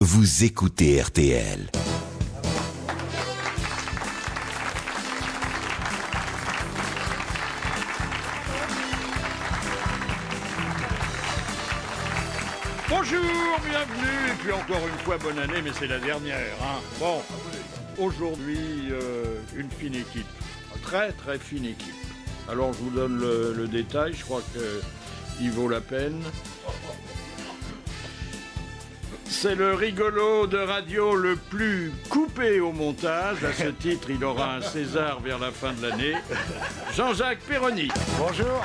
Vous écoutez RTL. Bonjour, bienvenue, et puis encore une fois bonne année, mais c'est la dernière. Hein. Bon, aujourd'hui, une fine équipe, très très fine équipe. Alors je vous donne le détail, je crois qu'il vaut la peine. C'est le rigolo de radio le plus coupé au montage. À ce titre, il aura un César vers la fin de l'année. Jean-Jacques Perroni. Bonjour.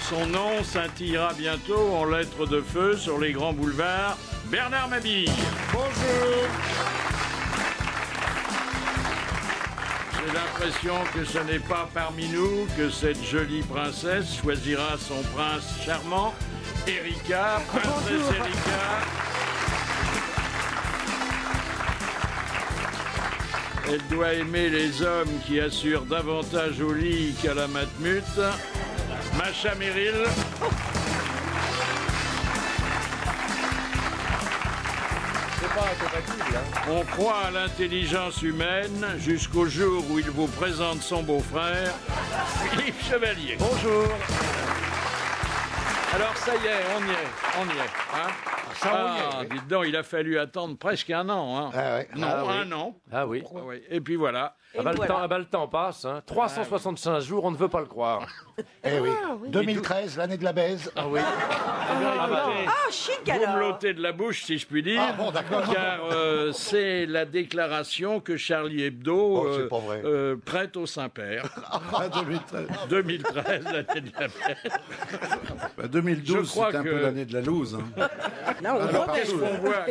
Son nom scintillera bientôt en lettres de feu sur les grands boulevards. Bernard Mabille. Bonjour. J'ai l'impression que ce n'est pas parmi nous que cette jolie princesse choisira son prince charmant, Erika, princesse Erika. Elle doit aimer les hommes qui assurent davantage au lit qu'à la matmute. Macha Merrill. C'est pas incompatible, hein. On croit à l'intelligence humaine jusqu'au jour où il vous présente son beau-frère, Philippe Chevalier. Bonjour. Alors ça y est, on y est. Hein, dites donc, il a fallu attendre presque un an. Hein. Ah ouais. Non, Ah oui. un an. Ah oui. Ah oui. Et puis voilà. Le temps passe. Hein. 365 jours, on ne veut pas le croire. Eh oui. 2013, l'année de la baise. Ah oui. Chic Vous me alors. l'ôtez de la bouche, si je puis dire. Ah bon, d'accord. Car c'est la déclaration que Charlie Hebdo Oh, c'est pas vrai. prête au Saint-Père. 2013, l'année de la paix. 2012, Je crois c'était un que- peu l'année de la loose. Hein. Non, on Alors, protège.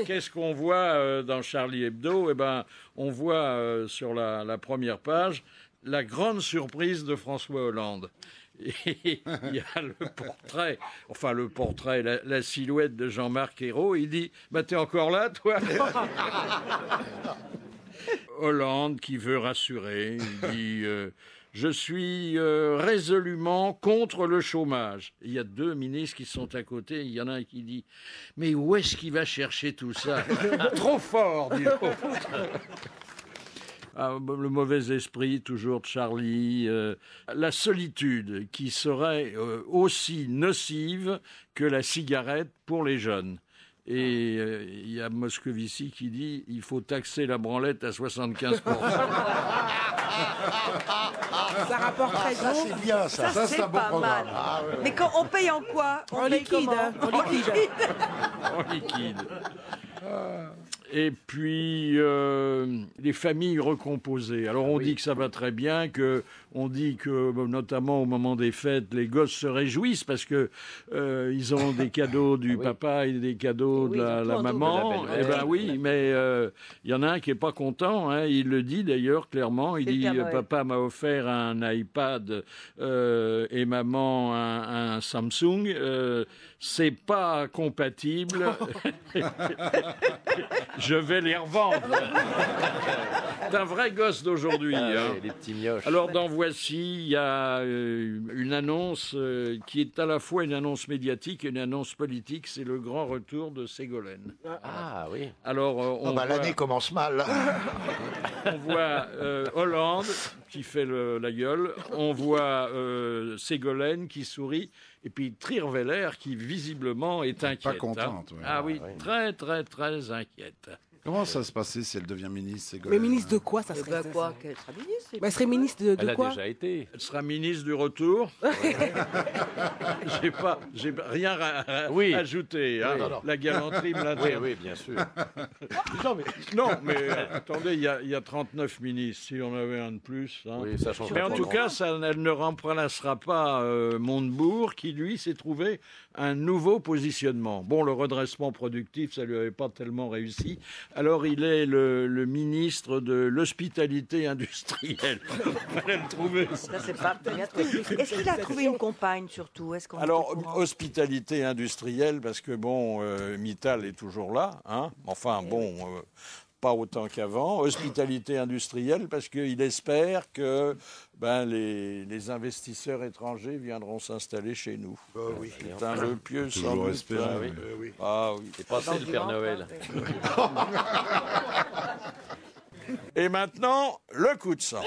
qu'est-ce qu'on voit dans Charlie Hebdo? Eh ben, on voit sur la première page la grande surprise de François Hollande. Et il y a le portrait, la silhouette de Jean-Marc Ayrault. Il dit, bah t'es encore là, toi? Hollande qui veut rassurer, il dit je suis résolument contre le chômage. Il y a deux ministres qui sont à côté, il y en a un qui dit mais où est-ce qu'il va chercher tout ça? Trop fort, dit l'autre. Le mauvais esprit, toujours de Charlie, la solitude qui serait aussi nocive que la cigarette pour les jeunes. Et il y a Moscovici qui dit il faut taxer la branlette à 75%. Ça rapporte Ça, raison. c'est bien, ça. Ça, c'est c'est un bon pas programme. mal. Ah, ouais, ouais. Mais quand on paye en quoi? On En paye liquide, comment? hein, en liquide. En liquide. Et puis, les familles recomposées. Alors, on dit que ça va très bien, on dit que, notamment au moment des fêtes, les gosses se réjouissent parce que ils ont des cadeaux du papa et des cadeaux de la maman. De la Eh belle-mère. ben oui, mais il y en a un qui est pas content. Hein, il le dit d'ailleurs clairement. Il C'est le dit Père Noël. papa m'a offert un iPad et maman un Samsung. C'est pas compatible. Je vais les revendre. C'est un vrai gosse d'aujourd'hui. Ah Hein. ouais, les petits mioches. Alors dans Voici, il y a une annonce qui est à la fois une annonce médiatique et une annonce politique. C'est le grand retour de Ségolène. Ah oui. Alors Oh, bah, l'année commence mal. on voit Hollande qui fait la gueule, on voit Ségolène qui sourit, et puis Trierweiler qui visiblement est inquiète. contente, ouais. Ah oui, très très très inquiète. Comment ça se passer si elle devient ministre, Mais Ségolène? ministre de quoi ça Eh serait ben ça, quoi? ça Qu'elle sera ministre? Bah, elle serait ministre de Elle a quoi déjà été. Elle sera ministre du retour. J'ai rien ajouté. Hein. non, non. La galanterie me Oui, l'interdit. oui, bien sûr. Non, mais attendez, il y a 39 ministres. Si on avait un de plus. Hein. Oui, ça change Mais en pas tout trop. cas, elle ne remplacera pas Montebourg, qui lui s'est trouvé un nouveau positionnement. Bon, le redressement productif, ça lui avait pas tellement réussi. Alors, il est le ministre de l'hospitalité industrielle. Fallait le trouver. Ça, c'est pas très bien trouvé. Est-ce qu'il a trouvé une compagne surtout? Est-ce qu'on Alors, est au courant? hospitalité industrielle, parce que bon, Mittal est toujours là. Hein. Enfin, bon, pas autant qu'avant. Hospitalité industrielle, parce qu'il espère que les investisseurs étrangers viendront s'installer chez nous. Oui. C'est un vœu pieux, sans Toujours doute. espérer. Oui. Ah oui. C'est passé le Père Noël. Et maintenant, le coup de sang.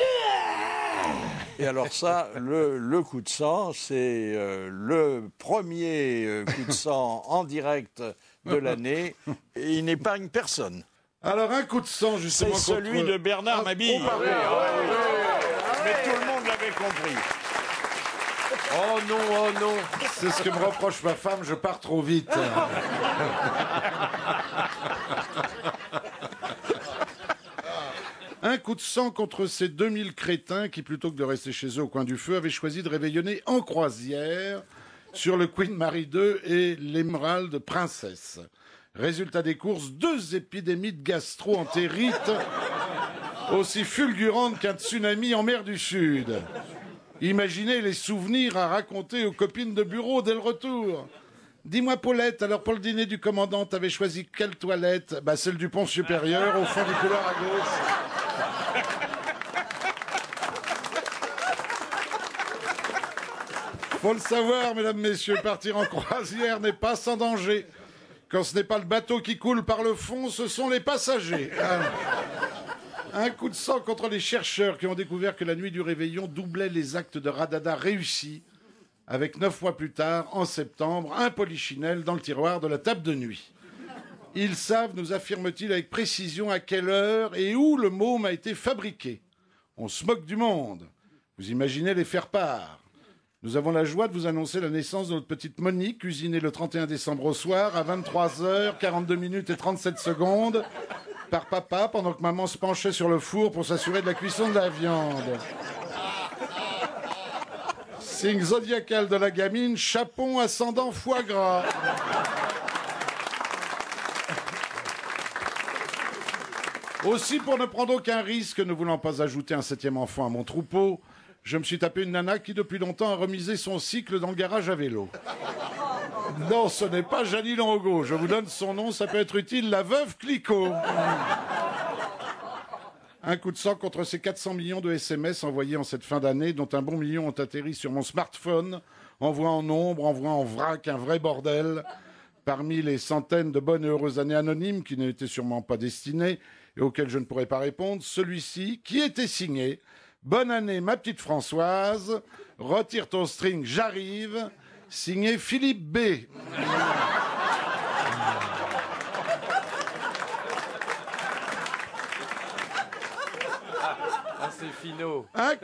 Et alors ça, le coup de sang, c'est le premier coup de sang en direct de l'année. Et il n'épargne personne. Alors, un coup de sang, justement, C'est celui de Bernard Mabille. Mais tout le monde l'avait compris. Oh non. C'est ce que me reproche ma femme, je pars trop vite. Un coup de sang contre ces 2000 crétins qui, plutôt que de rester chez eux au coin du feu, avaient choisi de réveillonner en croisière sur le Queen Mary 2 et l'Emerald Princess. Résultat des courses, 2 épidémies de gastro-entérite aussi fulgurantes qu'un tsunami en mer du Sud. Imaginez les souvenirs à raconter aux copines de bureau dès le retour. Dis-moi, Paulette, alors pour le dîner du commandant, t'avais choisi quelle toilette? Celle du pont supérieur, au fond du couloir à gauche. Faut le savoir, mesdames, messieurs, partir en croisière n'est pas sans danger. Quand ce n'est pas le bateau qui coule par le fond, ce sont les passagers. Un coup de sang contre les chercheurs qui ont découvert que la nuit du réveillon doublait les actes de radada réussis, avec 9 mois plus tard, en septembre, un polichinelle dans le tiroir de la table de nuit. Ils savent, nous affirme-t-il avec précision, à quelle heure et où le môme a été fabriqué. On se moque du monde. Vous imaginez les faire-part. Nous avons la joie de vous annoncer la naissance de notre petite Monique, cuisinée le 31 décembre au soir, à 23h, 42 minutes et 37 secondes, par papa, pendant que maman se penchait sur le four pour s'assurer de la cuisson de la viande. Signe zodiacal de la gamine, chapon ascendant foie gras. Aussi, pour ne prendre aucun risque, ne voulant pas ajouter un 7e enfant à mon troupeau, je me suis tapé une nana qui, depuis longtemps, a remisé son cycle dans le garage à vélo. Non, ce n'est pas Janine Longo. Je vous donne son nom, ça peut être utile, la veuve Clicquot. Un coup de sang contre ces 400 millions de SMS envoyés en cette fin d'année, dont un bon million ont atterri sur mon smartphone, envoie en nombre, envoie en vrac, un vrai bordel. Parmi les centaines de bonnes et heureuses années anonymes qui n'étaient sûrement pas destinées et auxquelles je ne pourrais pas répondre, celui-ci, qui était signé « Bonne année, ma petite Françoise, retire ton string, j'arrive », signé Philippe B. C'est finot. Un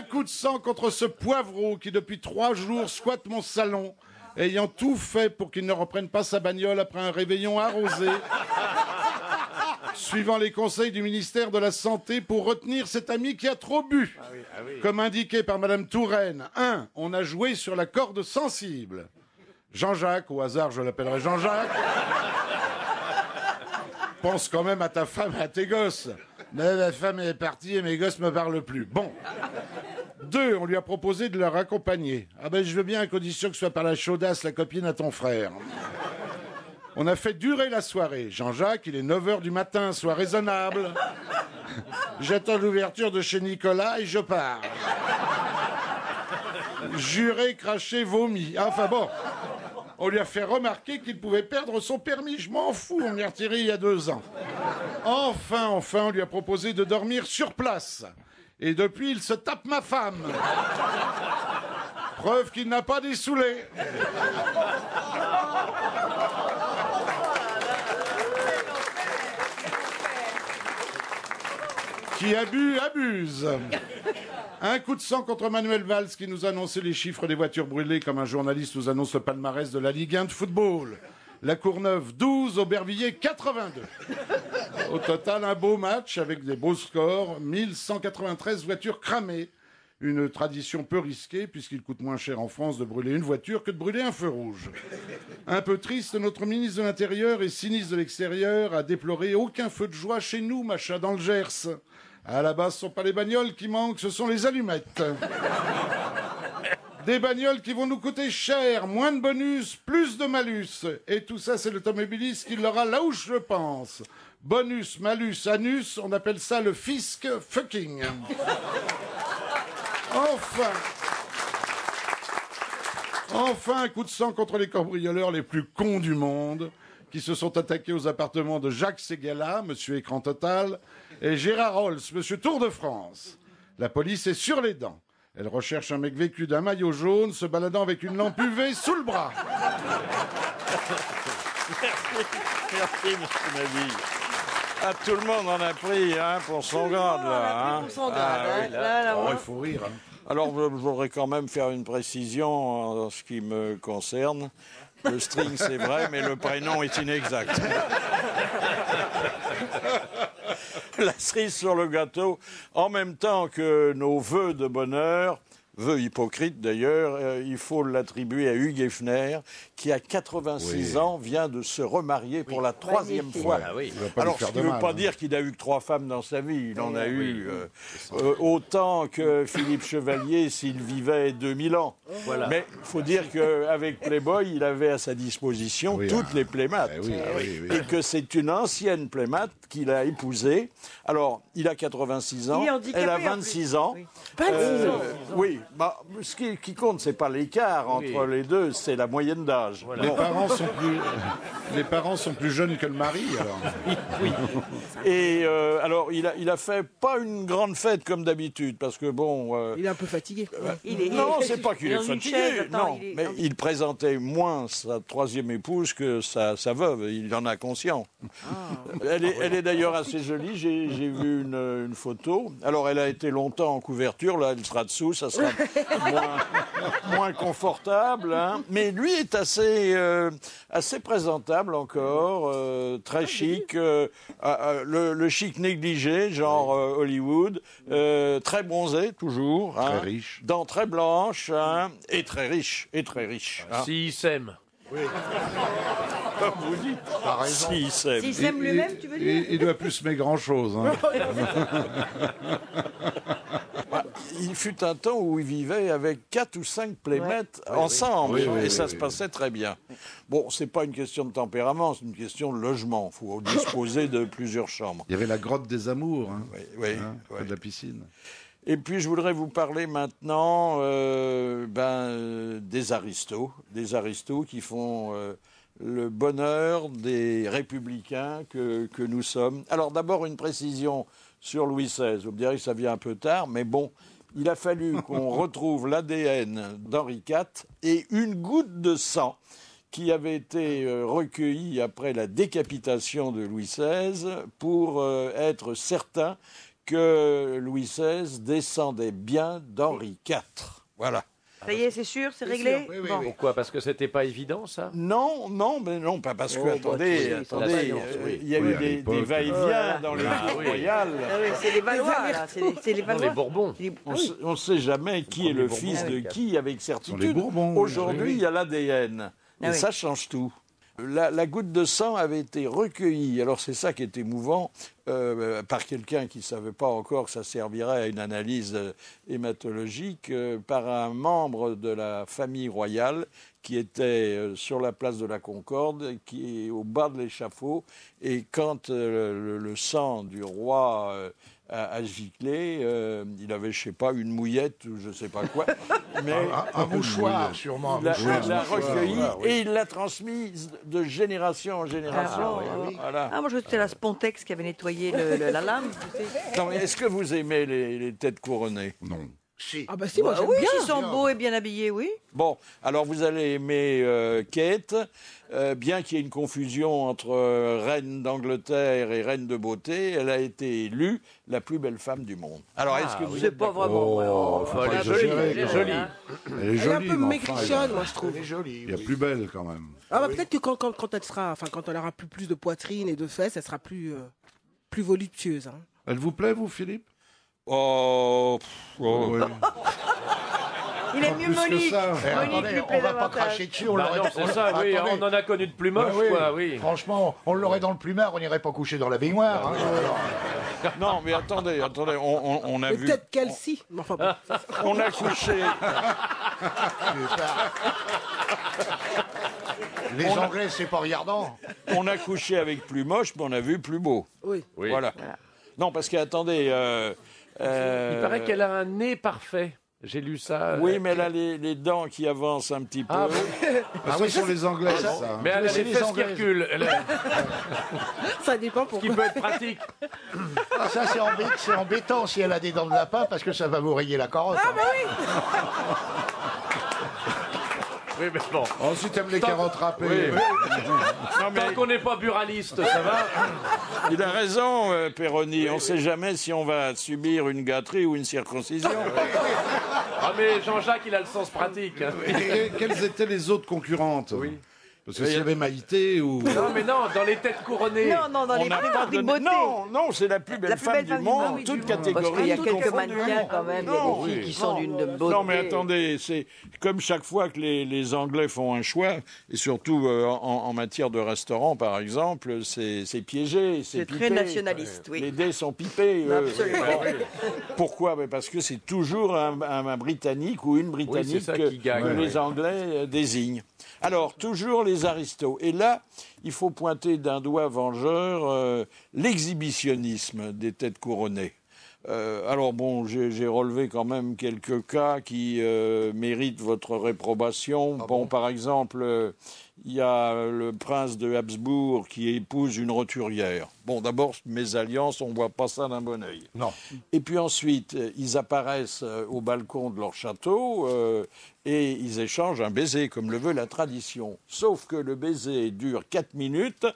coup de sang contre ce poivreau qui depuis 3 jours squatte mon salon, ayant tout fait pour qu'il ne reprenne pas sa bagnole après un réveillon arrosé, suivant les conseils du ministère de la Santé pour retenir cet ami qui a trop bu. Comme indiqué par Madame Touraine, 1. On a joué sur la corde sensible. Jean-Jacques, au hasard je l'appellerai Jean-Jacques, pense quand même à ta femme et à tes gosses. Mais ma femme est partie et mes gosses me parlent plus. Bon. 2, on lui a proposé de leur accompagner. Ah ben je veux bien à condition que ce soit par la chaudasse la copine à ton frère. On a fait durer la soirée. Jean-Jacques, il est 9h du matin, sois raisonnable. J'attends l'ouverture de chez Nicolas et je pars. Juré, craché, vomi. Enfin bon, on lui a fait remarquer qu'il pouvait perdre son permis. Je m'en fous, on m'y a retiré il y a 2 ans. Enfin, on lui a proposé de dormir sur place. Et depuis, il se tape ma femme. Preuve qu'il n'a pas dessoulé. Qui a bu, abuse. Un coup de sang contre Manuel Valls qui nous a annoncé les chiffres des voitures brûlées comme un journaliste nous annonce le palmarès de la Ligue 1 de football. La Courneuve 12, Aubervilliers 82. Au total, un beau match avec des beaux scores, 1193 voitures cramées. Une tradition peu risquée puisqu'il coûte moins cher en France de brûler une voiture que de brûler un feu rouge. Un peu triste, notre ministre de l'Intérieur et sinistre de l'Extérieur a déploré aucun feu de joie chez nous, machin dans le Gers. À la base, ce ne sont pas les bagnoles qui manquent, ce sont les allumettes. Des bagnoles qui vont nous coûter cher, moins de bonus, plus de malus. Et tout ça, c'est l'automobiliste qui l'aura là où je pense. Bonus, malus, anus, on appelle ça le fisc fucking. Enfin, un coup de sang contre les cambrioleurs les plus cons du monde, qui se sont attaqués aux appartements de Jacques Ségala, monsieur Écran Total, et Gérard Rolls, monsieur Tour de France. La police est sur les dents. Elle recherche un mec vêtu d'un maillot jaune, se baladant avec une lampe UV sous le bras. Merci, M. Mabille. Ah, tout le monde en a pris pour son grade, là. Pour son grade, là, Oh, il faut rire. Alors, je voudrais quand même faire une précision en ce qui me concerne. Le string, c'est vrai, mais le prénom est inexact. La cerise sur le gâteau, en même temps que nos vœux de bonheur, vœux hypocrites d'ailleurs, il faut l'attribuer à Hugues Hefner, qui à 86 ans vient de se remarier pour la 3e fois. Ah oui. Alors, ce qui ne veut pas dire qu'il n'a eu que 3 femmes dans sa vie. Il en a eu autant que Philippe Chevalier s'il vivait 2000 ans. Voilà. Mais il faut dire qu'avec Playboy, il avait à sa disposition toutes les playmates. Et que c'est une ancienne playmate qu'il a épousée. Alors, il a 86 ans, Il est handicapé, elle a en plus. 26 ans. Oui. 26 ans. Oui, ce qui compte, c'est pas l'écart entre les deux, c'est la moyenne d'âge. Voilà. Les parents sont plus jeunes que le mari, alors. Et alors, il a fait pas une grande fête comme d'habitude, parce que bon... Il est un peu fatigué. non, c'est pas qu'il est dans une fatigué, chaise, attends, non. Mais il présentait moins sa 3e épouse que sa veuve, il en a conscience. Elle est d'ailleurs assez jolie, j'ai vu une photo. Alors, elle a été longtemps en couverture, là, elle sera dessous, ça sera moins confortable. Hein. Mais lui est assez présentable encore, très chic, le chic négligé, genre Hollywood, très bronzé toujours, Très riche. dents très blanches, hein, et très riche, hein. S'ils s'aiment. Comme vous dites, s'il s'aime. S'il s'aime lui-même, tu veux dire Il doit plus s'aimer grand-chose. Hein. Il fut un temps où il vivait avec 4 ou 5 playmates ensemble, et ça se passait très bien. Bon, c'est pas une question de tempérament, c'est une question de logement. Il faut disposer de plusieurs chambres. Il y avait la grotte des amours, hein, Oui. près de la piscine. Et puis, je voudrais vous parler maintenant des aristos qui font le bonheur des républicains que nous sommes. Alors, d'abord, une précision sur Louis XVI. Vous me direz que ça vient un peu tard, mais bon, il a fallu qu'on retrouve l'ADN d'Henri IV et une goutte de sang qui avait été recueillie après la décapitation de Louis XVI pour être certain que Louis XVI descendait bien d'Henri IV. Voilà. Ça y est, c'est sûr, c'est réglé. Bon. Pourquoi? Parce que c'était pas évident, ça? Non, pas parce que, attendez, il y a eu des va-et-vient dans les cours royales. Ah oui, c'est les Valois, là. C'est les Valois. Les Bourbons. On ne sait jamais qui est le fils de qui avec Les certitude. Bourbons. Aujourd'hui, il y a l'ADN. Et ça change tout. La goutte de sang avait été recueillie, alors c'est ça qui est émouvant, par quelqu'un qui ne savait pas encore que ça servirait à une analyse hématologique, par un membre de la famille royale qui était sur la place de la Concorde, qui est au bas de l'échafaud, et quand le sang du roi a giclé, il avait, je ne sais pas, une mouillette ou je ne sais pas quoi, mais Un mouchoir, sûrement. il l'a recueilli et il l'a transmise de génération en génération. Voilà. Ah, moi, je crois que c'était la Spontex qui avait nettoyé la lame. Tu sais. Non, mais est-ce que vous aimez les têtes couronnées? Non. Si. Ah bah si, moi j'aime Oui, bien. s'ils sont beaux et bien habillés, oui. Bon, alors vous allez aimer Kate, bien qu'il y ait une confusion entre reine d'Angleterre et reine de beauté, elle a été élue la plus belle femme du monde. Alors, est-ce que vous C'est êtes pas d'accord? vraiment. faut pas Elle est exagérer, jolie, quand jolie. même. Elle est Elle est un jolie, peu mais maigrichonne, moi je trouve. Elle est jolie. il y a plus belle, quand même. Ah bah peut-être que quand elle sera, enfin quand elle aura plus de poitrine et de fesses, elle sera plus voluptueuse. Hein. Elle vous plaît, vous, Philippe? Oh, Oui. Il est mieux plus que Monique. ça. Monique Attendez, lui on plaît va pas davantage. cracher dessus, on Bah l'aurait non, c'est ça, oui, Attendez. on en a connu de plus moche, Bah oui. quoi, oui. Franchement, on l'aurait dans le plumard, on n'irait pas coucher dans la baignoire. Hein. Non, mais attendez, on a vu... Peut-être qu'elle si. Mais enfin, bon. On a couché... Les Anglais, c'est pas regardant. On a couché avec plus moche, mais on a vu plus beau. Oui. Voilà. Non, parce qu'attendez... Il paraît qu'elle a un nez parfait. J'ai lu ça. Oui, mais elle a les dents qui avancent un petit peu. Ah, bon. Parce que ce sont les Anglais, ça. Mais elle a C'est les les fesses qui Anglaises. reculent. Ça dépend Qui pourquoi. peut être pratique. Ça, c'est embêtant si elle a des dents de lapin parce que ça va vous rayer la carotte. Ah bah oui. Oui, mais bon. Oh, si t'aimes les carottes râpées. Oui. Non, mais... Tant qu'on n'est pas buraliste, ça va. Il a raison, Perroni. On ne sait jamais si on va subir une gâterie ou une circoncision. Ah, mais Jean-Jacques, il a le sens pratique. Hein. Et quelles étaient les autres concurrentes? Oui. Parce que s'il y avait Maïté ou... Non, mais non, dans les têtes couronnées. Non, dans On les n'a prix pas de donné... beauté. Non, c'est la plus belle La plus femme belle du femme du monde, monde. toute Parce catégorie. qu'il y a toutes quelques confondues. mannequins quand même, il y a Non, des filles qui sont d'une beauté. Non, mais attendez, c'est comme chaque fois que les Anglais font un choix, et surtout en matière de restaurant, par exemple, c'est piégé, C'est pipé. très nationaliste, oui. Les dés sont pipés. Absolument. Pourquoi? Parce que c'est toujours un Britannique ou une Britannique Oui, c'est ça qui gagne. que Ouais, les Anglais désignent. Alors, toujours les aristos. Et là, il faut pointer d'un doigt vengeur l'exhibitionnisme des têtes couronnées. Alors bon, j'ai relevé quand même quelques cas qui méritent votre réprobation. Par exemple, il y a le prince de Habsbourg qui épouse une roturière. Bon, d'abord, mésalliance, on ne voit pas ça d'un bon oeil. Non. Et puis ensuite, ils apparaissent au balcon de leur château et ils échangent un baiser, comme le veut la tradition. Sauf que le baiser dure 4 minutes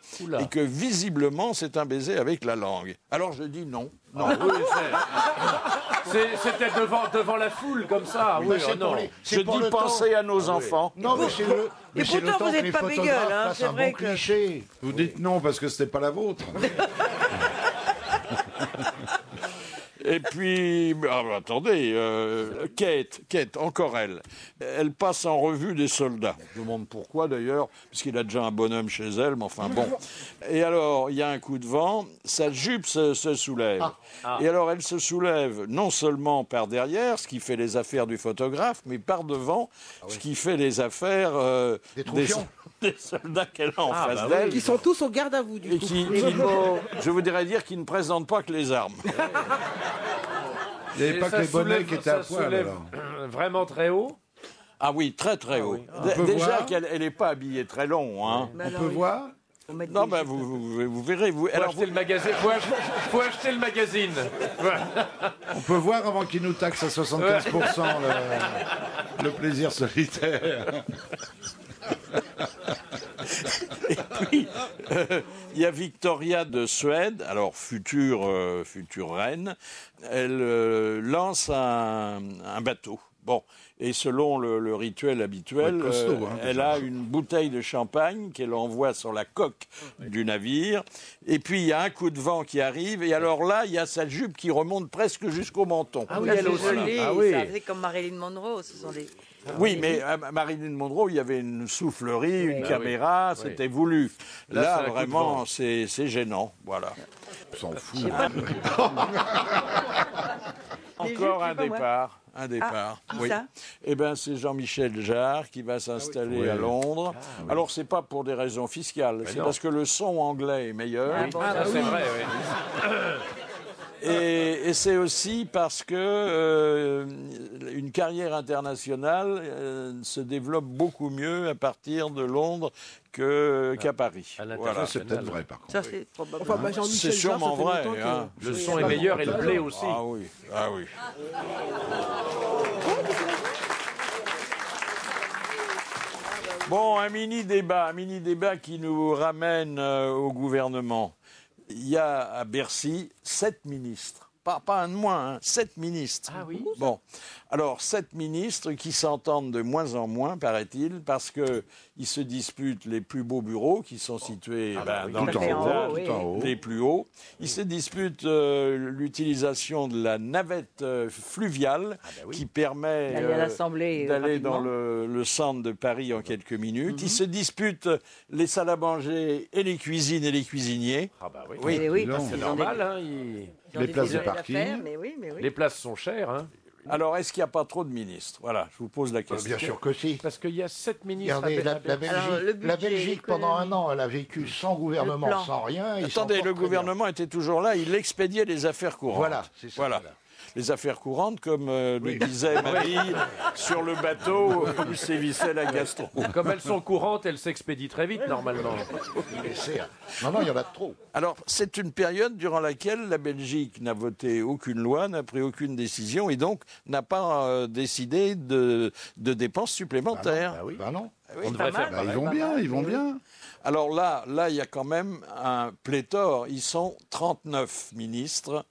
et que visiblement, c'est un baiser avec la langue. Alors je dis non. Non, oui, c'était devant la foule, comme ça. Oui, c'est non. pour les- Je c'est pour dis le pensez temps. à nos enfants. Non, mais c'est le. Mais c'est le pourtant, temps vous que êtes les pas photographes bégueule, hein, fassent c'est un vrai bon que- cliché. Vous dites non parce que c'était pas la vôtre. Et puis, attendez, Kate, encore elle. Elle passe en revue des soldats. Je me demande pourquoi d'ailleurs, puisqu'il a déjà un bonhomme chez elle, mais enfin bon. Et alors, il y a un coup de vent, sa jupe se soulève. Et alors, elle se soulève non seulement par derrière, ce qui fait les affaires du photographe, mais par devant, ce qui fait les affaires Des troufions. des soldats qu'elle a en face d'elle. Qui sont tous au garde à vous du Et coup. je voudrais dire, qui ne présentent pas que les armes. Il n'y avait pas que les bonnets qui étaient à ça poil. soulève alors. vraiment très haut. Ah oui, très très haut. oui. On peut Déjà voir qu'elle n'est pas habillée très long. Hein. Mais On alors, peut oui, voir faut mettre Non, des ben jupes. vous verrez. Faut acheter le magazine. Faut acheter le magazine. Voilà. On peut voir avant qu'ils nous taxent à 75% le plaisir solitaire. Et puis, il y a Victoria de Suède, alors future reine. Elle lance un bateau. Bon, et selon le rituel habituel, Ouais, costaud, hein, elle déjà. a une bouteille de champagne qu'elle envoie sur la coque du navire. Et puis, il y a un coup de vent qui arrive. Et alors là, il y a sa jupe qui remonte presque jusqu'au menton. Ah oui, Ça, elle c'est aussi. joli, Ah oui. ça, c'est comme Marilyn Monroe, ce sont des... Oui, mais à Marilyn Monroe, il y avait une soufflerie, une Ah caméra, oui. c'était voulu. Là, Là, c'est un coup de vraiment, vent. c'est gênant. Voilà. On s'en fout. Encore un je sais pas, moi. départ. Un départ. qui ça Eh bien, c'est Jean-Michel Jarre qui va s'installer à Londres. Alors, c'est pas pour des raisons fiscales, c'est non. parce que le son anglais est meilleur. Ah bon, Ça, c'est vrai, oui. Et c'est aussi parce que une carrière internationale se développe beaucoup mieux à partir de Londres qu'à Paris. À Voilà. Ça, c'est peut-être vrai, par contre. Ça, c'est probablement... Enfin, bah, C'est Jean-Michel Jarre, sûrement ça fait vrai. longtemps que- Hein. Le son est meilleur et le blé aussi. Ah oui, ah oui. Bon, un mini-débat qui nous ramène au gouvernement. Il y a à Bercy 7 ministres. Pas un de moins, hein, 7 ministres. Ah oui. Bon, alors 7 ministres qui s'entendent de moins en moins, paraît-il, parce que Ils se disputent les plus beaux bureaux qui sont situés dans tout les en haut, étages oui. Tout en haut. les plus hauts. Ils se disputent l'utilisation de la navette fluviale qui permet D'aller à l'Assemblée d'aller dans rapidement. le centre de Paris en quelques minutes. Ils se disputent les salles à manger et les cuisines et les cuisiniers. Ah bah oui. Oui. Eh oui, Non, parce C'est qu'ils ont des- normal, hein, ils ont Les des places de affaires, parking. mais oui. les places sont chères. Hein. Alors, est-ce qu'il n'y a pas trop de ministres? Voilà, je vous pose la question. Bien sûr que si. Parce qu'il y a 7 ministres Regardez, à la Belgique. Alors, le Belgique, la budget, Belgique pendant un l'économie. an, elle a vécu sans gouvernement, Le plan. sans rien. ils s'en Attendez, portent le très bien. gouvernement était toujours là, il expédiait les affaires courantes. Voilà, c'est ça. Voilà. Voilà. Les affaires courantes, comme le disait Marie, sur le bateau où sévissait la gastro. Comme elles sont courantes, elles s'expédient très vite, normalement. Mais non, il y en a trop. Alors, c'est une période durant laquelle la Belgique n'a voté aucune loi, n'a pris aucune décision et donc n'a pas décidé de dépenses supplémentaires. Bah non. On devrait faire Ils vont bien, ils vont bien. Alors là, il y a quand même un pléthore. Ils sont 39 ministres,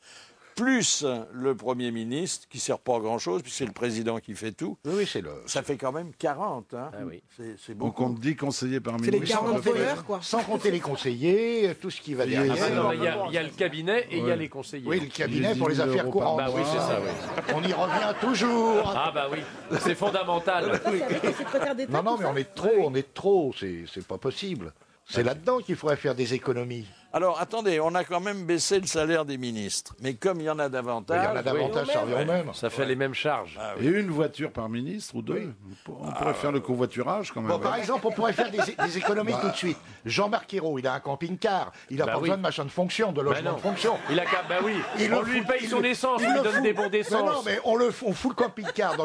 plus le Premier ministre, qui ne sert pas à grand-chose, puisque c'est le président qui fait tout. Oui, c'est le. Ça fait quand même 40. Hein. Ah oui. C'est On beaucoup. compte 10 conseillers par C'est les ministre. 40 voleurs, quoi. Sans compter les conseillers, tout ce qui va Et- derrière. Ah bah non, il y a le cabinet et il y a les conseillers. Oui, le cabinet Les pour les 10 000 affaires euros par courantes. Bah oui, c'est ça, oui. On y revient toujours. Ah bah oui, c'est fondamental. C'est avec le secrétaire d'État. Non, non, tout mais ça on est trop, c'est pas possible. C'est là-dedans qu'il faudrait faire des économies. Alors, attendez, on a quand même baissé le salaire des ministres. Mais comme il y en a Il y en davantage, a davantage, ça revient au même. Ça fait les mêmes charges. Et une voiture par ministre ou deux. On pourrait faire le covoiturage quand même. Bon, par exemple, on pourrait faire des économies tout de suite. Jean-Marc Ayrault, il a un camping-car. Il n'a Bah pas oui. besoin de machin de fonction, de Bah logement non. de fonction. Il a qu'à, bah oui, Il on le lui fout- paye il son le- essence, il on lui le donne fout. des bons Mais d'essence. non, mais on fout le camping-car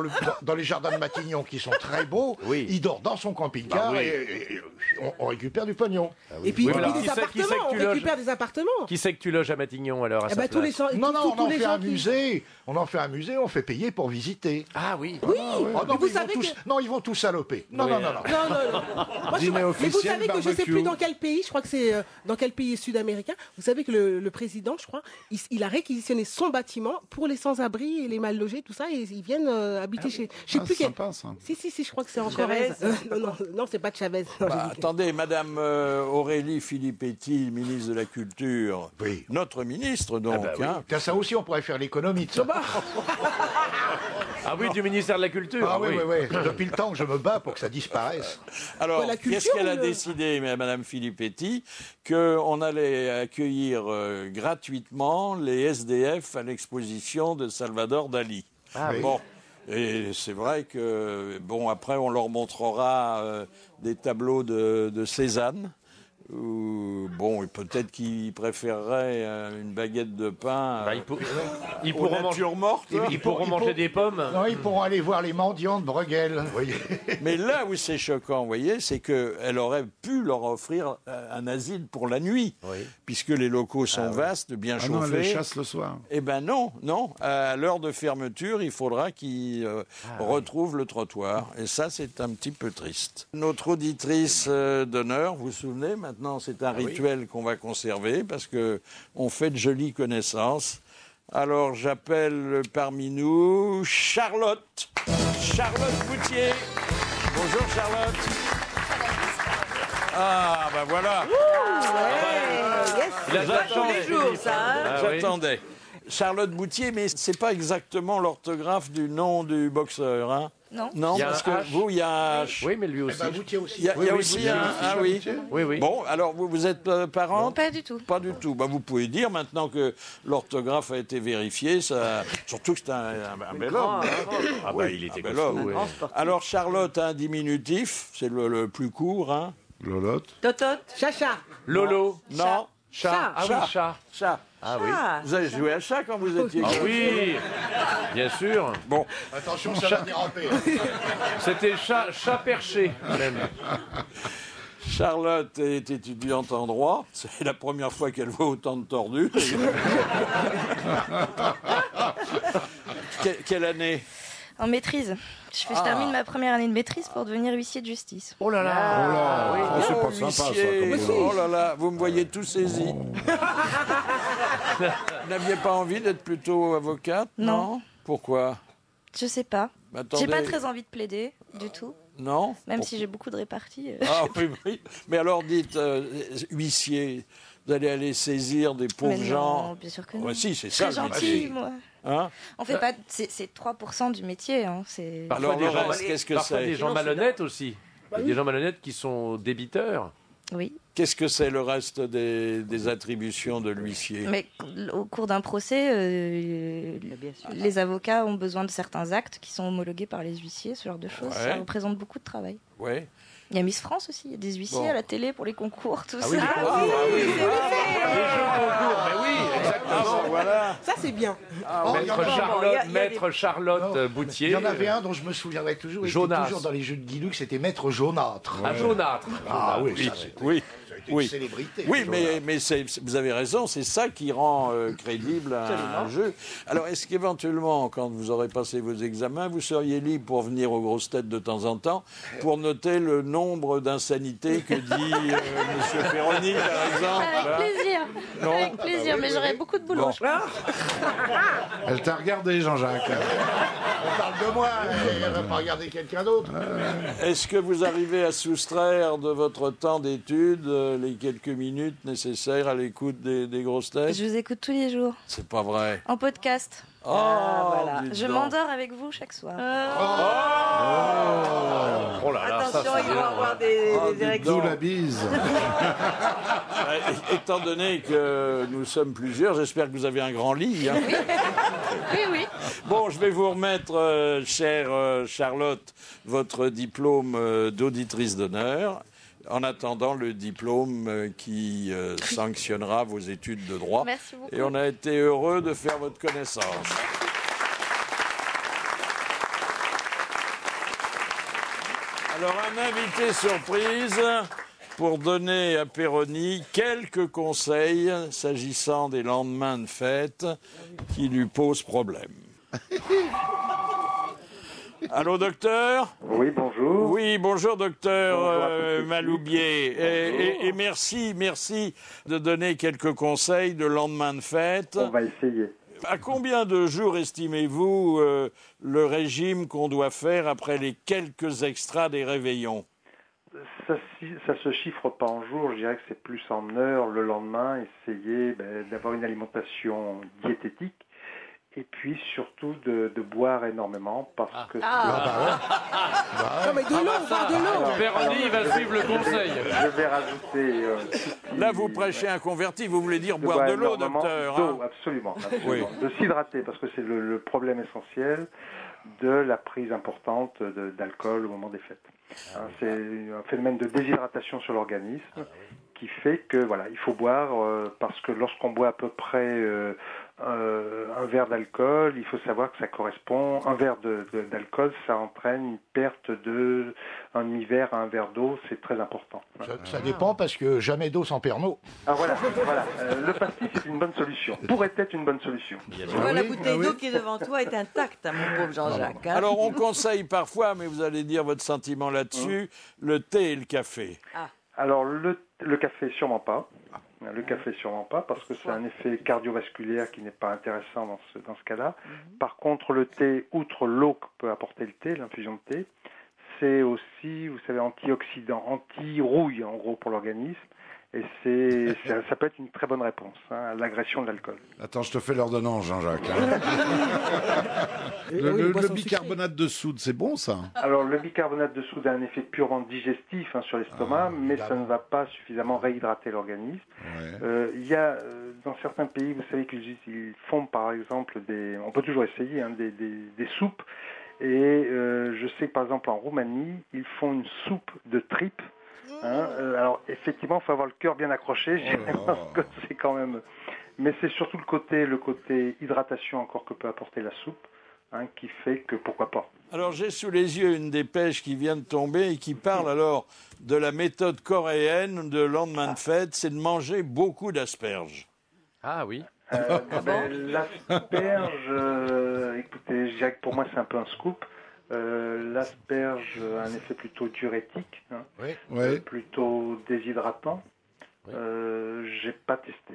dans les jardins de Matignon qui sont très beaux. Oui. Il dort dans son camping-car Bah oui. et on récupère du pognon. Et puis, Oui, et puis voilà. des Qui c'est que appartements, tu on loges récupère des appartements. Qui c'est que tu loges à Matignon alors à Eh sa ben, tous les, place Non, non, tous on en les fait gens un qui- musée. On en fait un musée, on fait payer pour visiter. Ah oui. Oui, Oh, non, mais vous mais ils vont savez tous, que... non, ils vont tous saloper. Non, Oui, non, non, non. Non, non, non. Moi, Dîner mais vous officiel, savez que je sais barbecue. plus dans quel pays, je crois que c'est dans quel pays sud-américain, vous savez que le président, je crois, il a réquisitionné son bâtiment pour les sans-abri et les mal logés, tout ça, et ils viennent habiter chez... Je sais Ah, plus c'est quel... sympa ça. Si, je crois que c'est en Chavez. Corrèze. Non, c'est pas de Chavez. Non, bah, j'ai dit- attendez, Madame Aurélie Filippetti, ministre de la Culture, Oui. notre ministre donc, bah oui. hein. Tiens, ça aussi, on pourrait faire l'économie de ça. Ah oui, du ministère de la Culture. Ah oui, oui, oui. Depuis le temps que je me bats pour que ça disparaisse. Alors, Ouais, la culture, qu'est-ce qu'elle a le- décidé, Madame Filippetti? Qu'on allait accueillir gratuitement les SDF à l'exposition de Salvador Dali. Ah oui. Bon, et c'est vrai que, bon, après, on leur montrera des tableaux de Cézanne. Ou, bon, et peut-être qu'ils préféreraient une baguette de pain Bah, ils aux pourront manger, natures mortes. ils pourront manger des pommes. Non, ils pourront aller voir les mendiants de Bruegel. Vous voyez. Mais là où c'est choquant, vous voyez, c'est qu'elle aurait pu leur offrir un asile pour la nuit, Oui. puisque les locaux sont vastes, bien Ah non, elle les chauffés. chasse le soir. Eh ben non, non. À l'heure de fermeture, il faudra qu'ils retrouvent le trottoir. Et ça, c'est un petit peu triste. Notre auditrice d'honneur, vous vous souvenez, maintenant, c'est un rituel qu'on va conserver parce que on fait de jolies connaissances. Alors, j'appelle parmi nous Charlotte. Charlotte Boutier. Bonjour, Charlotte. Ah, ben voilà. Il a de la Tous chance, les jours, Philippe. ça, hein. Ah oui. J'attendais. Charlotte Boutier, mais c'est pas exactement l'orthographe du nom du boxeur, hein? Non. Non, Il y a parce un que H. vous, il y a un H. Oui, mais lui Eh aussi. ben, Boutier aussi. Il y a, il y a aussi un. Ah oui. Oui, oui. Bon, alors vous êtes parente? Pas du tout. Pas du tout. Bah, vous pouvez dire maintenant que l'orthographe a été vérifiée, ça... surtout que c'est un bel homme. hein. Ah bah il était bel costaud, homme. oui. Grand sportif. Alors Charlotte a un diminutif, c'est le plus court. Hein. Lolotte. Totote. Chacha. Lolo. Non, Chat. Ah oui, chat. chat. Ah oui. Ah, Vous avez joué à chat quand vous étiez Ah jeune? oui, bien sûr. Bon, Attention, ça va déraper. C'était chat perché, même. Charlotte est étudiante en droit. C'est la première fois qu'elle voit autant de tordus. Quelle année? En maîtrise. Je termine ma première année de maîtrise pour devenir huissier de justice. Oh là là. Oh, c'est pas sympa ça. Huissier. Comme Oh là là, vous me voyez tout saisi. Vous n'aviez pas envie d'être plutôt avocate? Non. Pourquoi? Je sais pas. Attendez. J'ai pas très envie de plaider, du tout. Non. Même si j'ai beaucoup de réparties. Ah oui, oui. Mais alors dites, huissier, vous allez aller saisir des pauvres Mais non, gens. bien sûr que non. Ouais, si, c'est ça Très le gentil, métier. moi. Hein On fait pas. C'est 3% du métier. Hein. C'est. Parfois, Alors, des le gens, reste, qu'est-ce que parfois c'est des gens malhonnêtes aussi. Il y a des gens malhonnêtes qui sont débiteurs. Oui. Qu'est-ce que c'est le reste des attributions de l'huissier? Mais au cours d'un procès, les avocats ont besoin de certains actes qui sont homologués par les huissiers, ce genre de choses. Ouais. Ça représente beaucoup de travail. Oui. Il y a Miss France aussi, il y a des huissiers Bon. à la télé pour les concours, tout ça. Les jeux concours, mais oui, exactement. Voilà. Ça, c'est bien. Maître Charlotte Boutier. Il y en avait un dont je me souviendrai toujours. Il était Jonas. toujours dans les jeux de Guilux, c'était Maître Jaunâtre. Un jaunâtre. Ah oui, ça, Oui. c'était une Oui. célébrité. Oui, Jaunâtre. mais vous avez raison, c'est ça qui rend crédible un jeu. Alors, est-ce qu'éventuellement, quand vous aurez passé vos examens, vous seriez libre pour venir aux grosses têtes de temps en temps pour noter le nombre d'insanités que dit M. Perroni, par exemple? Avec plaisir. Non. Avec plaisir, mais j'aurais beaucoup de boulot. Bon. Elle t'a regardé, Jean-Jacques. On parle de moi, elle va pas regarder quelqu'un d'autre. Est-ce que vous arrivez à soustraire de votre temps d'étude les quelques minutes nécessaires à l'écoute des grosses têtes? Je vous écoute tous les jours, C'est pas vrai. en podcast. Oh, Voilà. dites Je donc. m'endors avec vous chaque soir. Oh là là, ça, Attention, c'est ils vont bien. avoir des dites érections. D'où la bise. Étant donné que nous sommes plusieurs, j'espère que vous avez un grand lit. Hein. Oui, oui. Bon, je vais vous remettre, chère Charlotte, votre diplôme d'auditrice d'honneur. En attendant le diplôme qui sanctionnera vos études de droit. Merci beaucoup. Et on a été heureux de faire votre connaissance. Alors, un invité surprise pour donner à Perroni quelques conseils s'agissant des lendemains de fête qui lui posent problème. Allô, docteur? Oui, bonjour. Oui, bonjour, docteur Bonjour à toutes et Maloubier. Et merci de donner quelques conseils de lendemain de fête. On va essayer. À combien de jours estimez-vous le régime qu'on doit faire après les quelques extras des réveillons? Ça se chiffre pas en jours, je dirais que c'est plus en heures. Le lendemain, essayer d'avoir une alimentation diététique. Et puis surtout de boire énormément parce que... Non, mais de l'eau, boire de l'eau. Perroni, il va suivre le conseil. Je vais rajouter... Là, vous prêchez un converti, vous voulez dire boire de l'eau, énormément docteur? d'eau, Hein? absolument. Oui. De s'hydrater, parce que c'est le problème essentiel de la prise importante d'alcool au moment des fêtes. Hein, c'est un phénomène de déshydratation sur l'organisme qui fait que voilà, il faut boire parce que lorsqu'on boit à peu près un verre d'alcool, il faut savoir que ça correspond, un verre d'alcool, ça entraîne une perte de un demi-verre à un verre d'eau, c'est très important. Ça dépend parce que jamais d'eau sans Pernod. Ah voilà. Le pastis c'est une bonne solution, pourrait être une bonne solution. Tu vois, la bouteille d'eau qui est devant toi est intacte, hein, mon pauvre Jean-Jacques. hein. Alors, on conseille parfois, mais vous allez dire votre sentiment là-dessus, le thé et le café. Alors le café sûrement pas. Le café sûrement pas parce que c'est un effet cardiovasculaire qui n'est pas intéressant dans ce cas-là. Par contre le thé, outre l'eau que peut apporter le thé, l'infusion de thé, c'est aussi, vous savez, antioxydant, anti-rouille en gros pour l'organisme. Et ça peut être une très bonne réponse à l'agression de l'alcool. Attends, je te fais l'ordonnance, Jean-Jacques. Oui, les Le boissons bicarbonate de soude, c'est bon, ça? Alors le bicarbonate de soude a un effet purement digestif sur l'estomac, mais ça ne va pas suffisamment réhydrater l'organisme. Ouais. Il y a dans certains pays, vous savez qu'ils font par exemple on peut toujours essayer des soupes. Et je sais que par exemple en Roumanie, ils font une soupe de tripes. Alors effectivement, il faut avoir le cœur bien accroché. C'est quand même. Mais c'est surtout le côté hydratation encore que peut apporter la soupe, qui fait que pourquoi pas. Alors, j'ai sous les yeux une dépêche qui vient de tomber et qui parle alors de la méthode coréenne de lendemain de fête, c'est de manger beaucoup d'asperges. Ah oui. L'asperge, écoutez, je dirais que pour moi c'est un peu un scoop. L'asperge a un effet plutôt diurétique, plutôt déshydratant. J'ai pas testé,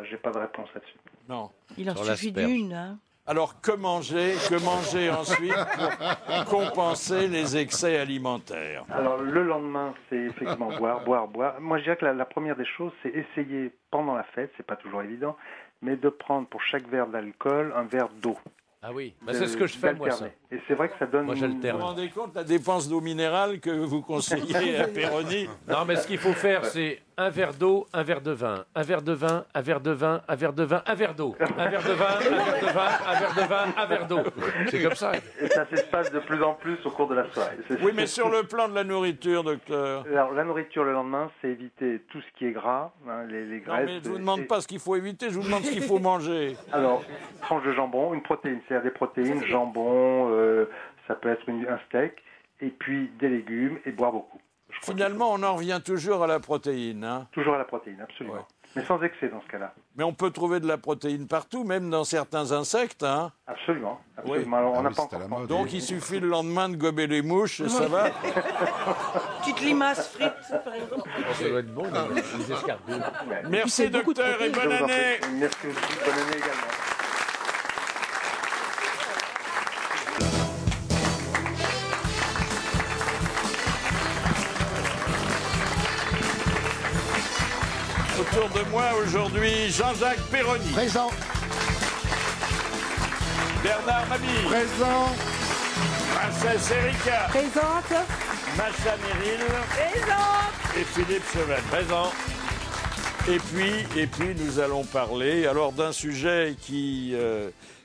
j'ai pas de réponse là-dessus. Non. Il en Sur suffit l'asperge. d'une. Hein. Alors, que manger ensuite pour compenser les excès alimentaires? Alors le lendemain, c'est effectivement boire. Moi je dirais que la première des choses, c'est essayer pendant la fête, c'est pas toujours évident, mais de prendre pour chaque verre d'alcool un verre d'eau. Ah oui, c'est ce que je fais moi ça. Et c'est vrai que ça donne... Moi Vous j'alterne. vous rendez compte la dépense d'eau minérale que vous conseillez à Péroni? Non mais ce qu'il faut faire c'est un verre d'eau, un verre de vin, un verre de vin, un verre de vin, un verre de vin, un verre d'eau, un verre de vin, un verre de vin, un verre de vin, un verre d'eau. C'est comme ça. Et ça s'espace de plus en plus au cours de la soirée. Oui, mais sur le plan de la nourriture, docteur. Alors la nourriture le lendemain, c'est éviter tout ce qui est gras, les Non, graisses. mais je vous demande pas ce qu'il faut éviter, je vous demande ce qu'il faut manger. Alors, tranche de jambon, une protéine, c'est-à-dire des protéines, jambon, ça peut être un steak, et puis des légumes, et boire beaucoup. Finalement, on en revient toujours à la protéine. Hein. Toujours à la protéine, absolument. Ouais. Mais sans excès dans ce cas-là. Mais on peut trouver de la protéine partout, même dans certains insectes. Hein. Absolument. Oui. Alors, on n'a oui, pas c'était la encore... mode. Donc il suffit le lendemain de gober les mouches et ça va. Petite limace frite, par exemple. Ça doit être bon, les escargots. Merci docteur et bonne année. Merci aussi, bonne année également. Autour de moi aujourd'hui, Jean-Jacques Péroni, Présent. Bernard Mabille, Présent. Princesse Erika, Présente. Macha Meryl et Philippe Chauvel. Présent. Et puis nous allons parler alors d'un sujet qui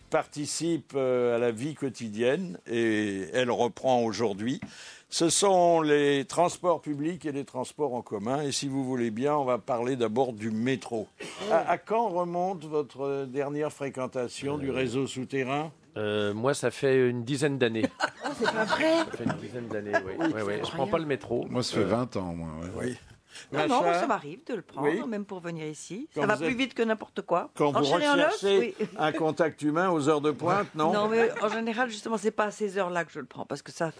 participe à la vie quotidienne et elle reprend aujourd'hui. Ce sont les transports publics et les transports en commun. Et si vous voulez bien, on va parler d'abord du métro. À quand remonte votre dernière fréquentation du réseau souterrain? Moi ça fait une dizaine d'années. C'est pas vrai. Ça fait une dizaine d'années, oui. Je prends pas le métro. Moi, ça fait 20 ans, moi. Ouais. Oui. Non, non, Macha, ça m'arrive de le prendre, Oui. même pour venir ici. Quand Ça va vous plus êtes- vite que n'importe quoi. quand vous Enchaîner en os, recherchez oui. un contact humain aux heures de pointe, non? Non, mais en général, justement, c'est pas à ces heures-là que je le prends, parce que ça,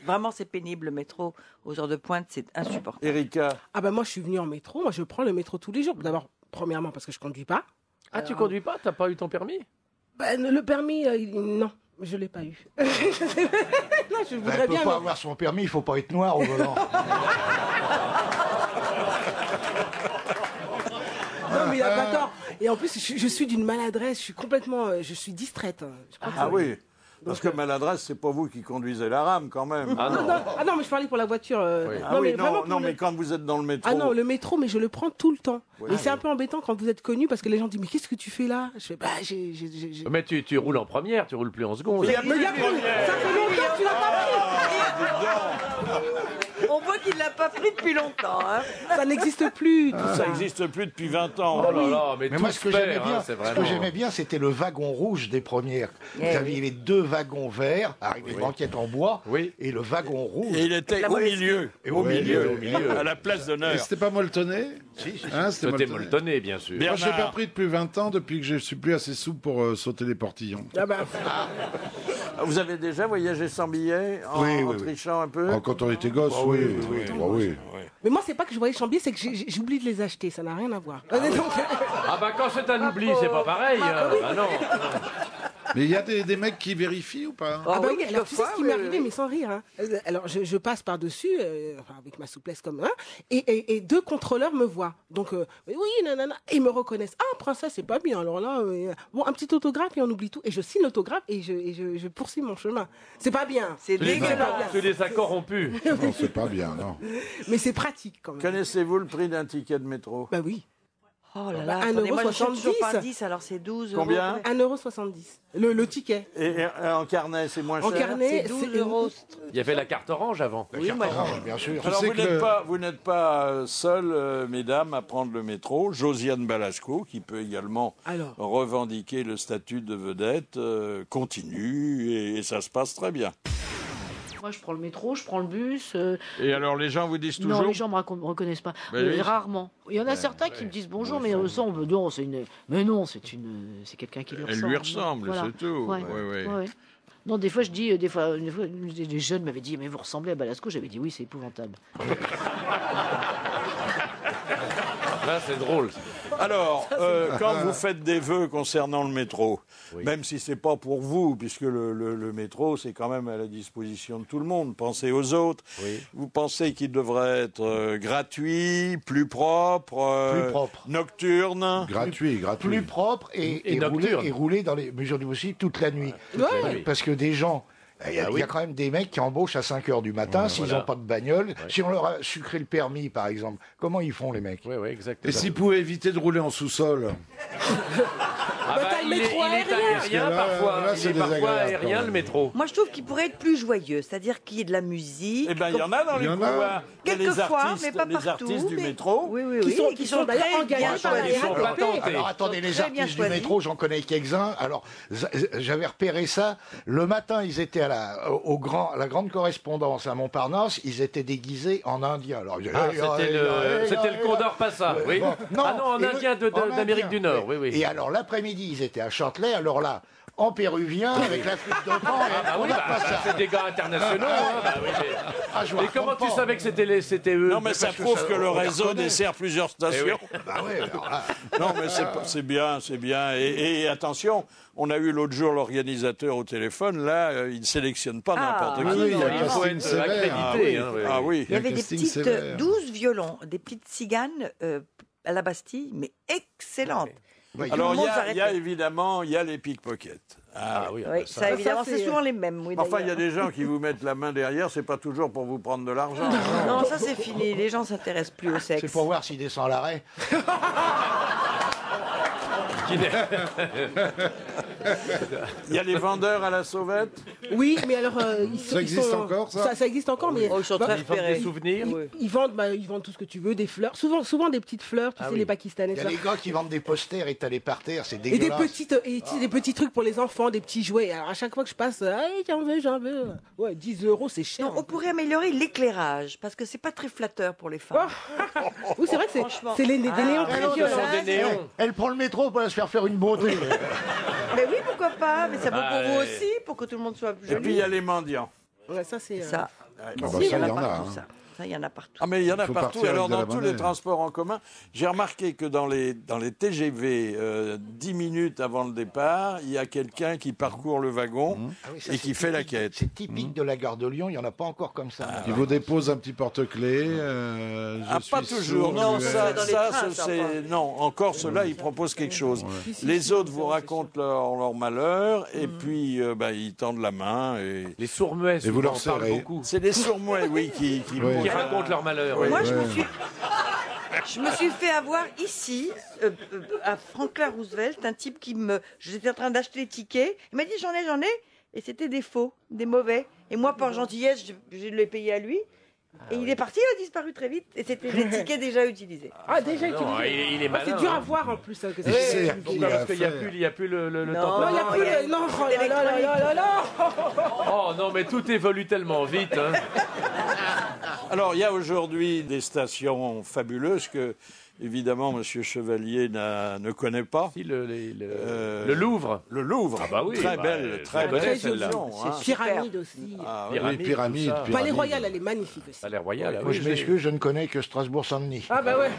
vraiment, c'est pénible, le métro, aux heures de pointe, c'est insupportable. Erika, Ah ben moi je suis venue en métro, moi je prends le métro tous les jours. D'abord, premièrement parce que je conduis pas. Ah tu conduis pas? T'as pas eu ton permis? Ben, le permis, non, je l'ai pas eu. non, je Elle voudrais peut bien. pas mais- avoir son permis, il faut pas être noir au volant. Non mais il a pas tort. Et en plus je suis d'une maladresse, je suis complètement, je suis distraite. Je crois que ah ça- oui, parce que maladresse, c'est pas vous qui conduisez la rame quand même. Ah non. Ah non mais je parlais pour la voiture. Ah oui, vraiment non, pour non, le- mais quand vous êtes dans le métro. Ah non, le métro, mais je le prends tout le temps. Ouais. Et c'est un peu embêtant quand vous êtes connu parce que les gens disent mais qu'est-ce que tu fais là? Je fais bah j'ai. Mais tu roules en première, tu roules plus en seconde. Mais il y a plus. Ça fait longtemps que tu l'as pas pris. On voit qu'il l'a pas pris depuis longtemps. Hein. Ça n'existe plus. Tout Ça ça. n'existe plus depuis 20 ans. Oh là là, mais Mais tout moi, se ce que j'aimais perd, bien, hein, c'est ce que vraiment... j'aimais bien, c'était le wagon rouge des premières. Vous Eh aviez les deux wagons verts, avec des banquettes en bois, Oui. et le wagon rouge. Et il était La au mauvaise milieu, au milieu. à la place Et d'honneur. c'était pas molletonné? Hein, C'était molletonné, bien sûr. Bien. Moi, je l'ai Bernard. pas pris depuis 20 ans, depuis que je suis plus assez souple pour sauter les portillons. Ah bah, Vous avez déjà voyagé sans billet, en, Oui, en oui, oui. trichant un peu? Oh, quand on était gosse, oui. Bah oui. mais moi c'est pas que je voyais chambier, c'est que j'oublie de les acheter. Ça n'a rien à voir. Donc, Ah bah quand c'est un oubli, c'est pas pareil. Ah non. Mais il y a des mecs qui vérifient ou pas? Ah bah oui, oui, alors tu sais ce quelquefois, qui m'est oui, arrivé, oui. mais sans rire. Hein. Alors je passe par-dessus, enfin, avec ma souplesse comme un, et deux contrôleurs me voient. Donc, oui, nanana, et ils me reconnaissent. Ah, princesse, c'est pas bien. Alors là, bon, un petit autographe et on oublie tout. Et je signe l'autographe et je poursuis mon chemin. C'est pas bien. C'est Tu les dégueulasse. tu les as corrompus. Non, c'est pas bien, non. Mais c'est pratique quand même. Connaissez-vous le prix d'un ticket de métro? Bah oui. Oh là là, Bah, attendez, moi, je suis 1,70 toujours par 10, alors c'est 12 Combien? euros. 1,70 €. Le ticket. Et en carnet, c'est moins cher? En carnet, C'est 12 euros. Il y avait la carte orange avant. Oui, moi, Bien sûr. Alors sais vous que n'êtes le- pas, vous n'êtes pas seul, mesdames, à prendre le métro. Josiane Balasco, qui peut également Alors. revendiquer le statut de vedette, continue et ça se passe très bien. Moi, je prends le métro, je prends le bus. Et alors les gens vous disent Non, toujours? les gens me reconnaissent pas. Ben oui. Rarement. Il y en a certains qui me disent bonjour, mais ça, on veut non, c'est une. Mais non, c'est quelqu'un qui lui Elle ressemble. lui ressemble, Voilà. c'est tout. Ouais. Oui, oui. Ouais. Non, des fois, je dis, des fois, des jeunes m'avaient dit, mais vous ressemblez à Balasco. J'avais dit, oui, c'est épouvantable. Là, c'est drôle. Alors, quand vous faites des vœux concernant le métro, même si c'est pas pour vous, puisque le métro, c'est quand même à la disposition de tout le monde, pensez aux autres. Vous pensez qu'il devrait être gratuit, plus propre, nocturne. Gratuit. Plus propre et rouler dans les mesures du possible toute la nuit. Parce que des gens... Il y a quand même des mecs qui embauchent à 5 h du matin s'ils n'ont pas de bagnole. Si on leur a sucré le permis, par exemple, comment ils font, les mecs? Et s'ils pouvaient éviter de rouler en sous-sol? Il est aérien parfois. Il est parfois aérien, le métro. Moi, je trouve qu'il pourrait être plus joyeux, c'est-à-dire qu'il y ait de la musique. Eh bien, il y en a dans les couloirs. Quelquefois, mais pas les partout. artistes du métro. Qui sont d'ailleurs engagés par la RATP. Alors, attendez, les artistes du métro, j'en connais quelques-uns. Alors, j'avais repéré ça. Le matin, ils étaient à la grande correspondance à Montparnasse, ils étaient déguisés en indiens. Alors, c'était le Condor Passa, oui. En indien d'Amérique du Nord, oui. Et alors, l'après-midi, ils étaient à Châtelet, alors là, en péruvien, avec la flûte de pan. C'est des gars internationaux. Et comment tu savais que c'était eux? Non, mais ça prouve que le réseau dessert plusieurs stations. Non, mais c'est bien. Et attention, on a eu l'autre jour l'organisateur au téléphone. Là, il ne sélectionne pas n'importe qui. Il faut être accrédité. Oui. Il y avait des petites 12 violons, des petites ciganes à la Bastille, mais excellentes. Alors, il y a évidemment les pickpockets. Ça évidemment, c'est souvent les mêmes. Enfin, il y a des gens qui vous mettent la main derrière, c'est pas toujours pour vous prendre de l'argent. Non, ça c'est fini. Les gens s'intéressent plus au sexe. C'est pour voir s'il descend à l'arrêt. Il y a les vendeurs à la sauvette. Oui, mais alors ça existe encore, ça? Ça existe encore, mais ils sont très repérés. Des souvenirs. Ils vendent tout ce que tu veux, des fleurs, souvent des petites fleurs, tu sais, les Pakistanais. Il y a les gars qui vendent des posters étalés par terre, c'est Et dégueulasse. des petits trucs pour les enfants, des petits jouets. Alors à chaque fois que je passe, j'en veux. Ouais, 10 €, c'est cher. Non, on pourrait améliorer l'éclairage parce que c'est pas très flatteur pour les femmes. Oui, c'est vrai que c'est des néons très violents. Elle prend le métro pour se faire une beauté. Mais oui, pourquoi pas? Mais ça vaut pour vous aussi, pour que tout le monde soit joli. Et puis il y a les mendiants. Ouais, ça c'est ça. Il y en a partout, ça. Ça, il y en a partout. Ah, mais il y en a partout. Alors, dans tous les monnaie. transports en commun, j'ai remarqué que dans les TGV, 10 minutes avant le départ, il y a quelqu'un qui parcourt le wagon et qui fait la quête. C'est typique de la gare de Lyon, il n'y en a pas encore comme ça. Il vous dépose un petit porte-clés. Pas toujours. Non, non, encore ceux-là, ils proposent quelque chose. Les autres vous racontent leur malheur et puis ils tendent la main. Les sourds-muets, Et vous leur on parle serrez. beaucoup. C'est les sourds-muets, qui racontent leur malheur. Moi, je me suis fait avoir ici, à Franklin Roosevelt, un type j'étais en train d'acheter les tickets. Il m'a dit j'en ai, et c'était des faux, des mauvais. Et moi, par gentillesse, je l'ai payé à lui. Et il est parti, il a disparu très vite. Et c'était des tickets déjà utilisés. Déjà utilisés. Il est malin. C'est dur à voir en plus. Parce qu'il n'y a plus le temps. Non, il n'y a plus non, Oh non, mais tout évolue tellement vite. Alors, il y a aujourd'hui des stations fabuleuses que, évidemment, M. Chevalier ne connaît pas. Si, le Louvre. Le Louvre. Ah bah oui. Très belle station. Pyramide aussi. Pyramide. Palais Royal, elle est magnifique aussi. Palais Royal. Moi, je m'excuse, je ne connais que Strasbourg-Saint-Denis. Ah bah ouais.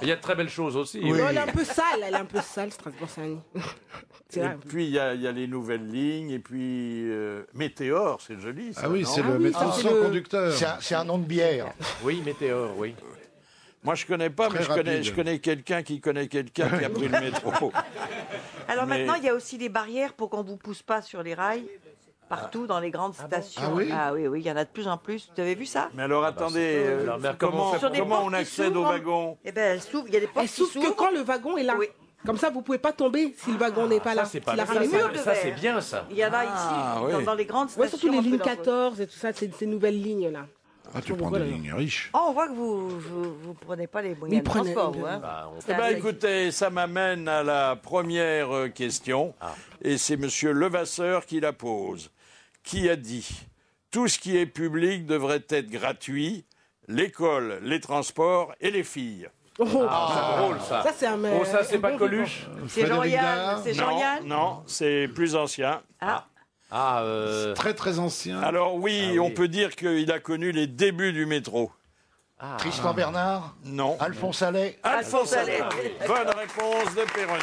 Il y a de très belles choses aussi. Oui. Non, elle est un peu sale, Strasbourg-Saint-Denis. Et puis, il y a les nouvelles lignes. Et puis, Météor, c'est joli. Ça, Ah oui, non c'est le métro sans conducteur. C'est un nom de bière. Oui, Météor, oui. Moi, je connais pas, mais je connais quelqu'un qui connaît quelqu'un qui a pris le métro. Alors maintenant, il y a aussi des barrières pour qu'on ne vous pousse pas sur les rails. Partout dans les grandes stations. Oui, il y en a de plus en plus. Tu avais vu ça? Mais alors, attendez, comment on accède au wagon? Eh bien, elle s'ouvre, il y a des portes qui s'ouvrent. Que quand le wagon est là. Oui. Comme ça, vous pouvez pas tomber si le wagon n'est pas là. Ça, c'est bien, ça. Il y en a ici, dans les grandes stations. Surtout les lignes 14 et tout ça, ces nouvelles lignes-là. Ah, tu prends des lignes riches. Oh, on voit que vous prenez pas les moyens de transport, vous. Écoutez, ça m'amène à la première question. Et c'est M. Levasseur qui la pose. Qui a dit « Tout ce qui est public devrait être gratuit, l'école, les transports et les filles ». C'est drôle, ça. Ça, c'est ça, c'est pas Coluche. C'est Jean-Yann. C'est Jean-Yann. Non, c'est plus ancien. Très, très ancien. Alors oui, on peut dire qu'il a connu les débuts du métro. Tristan Bernard? Non. Alphonse Allais? Alphonse Allais. Bonne réponse de Péroni.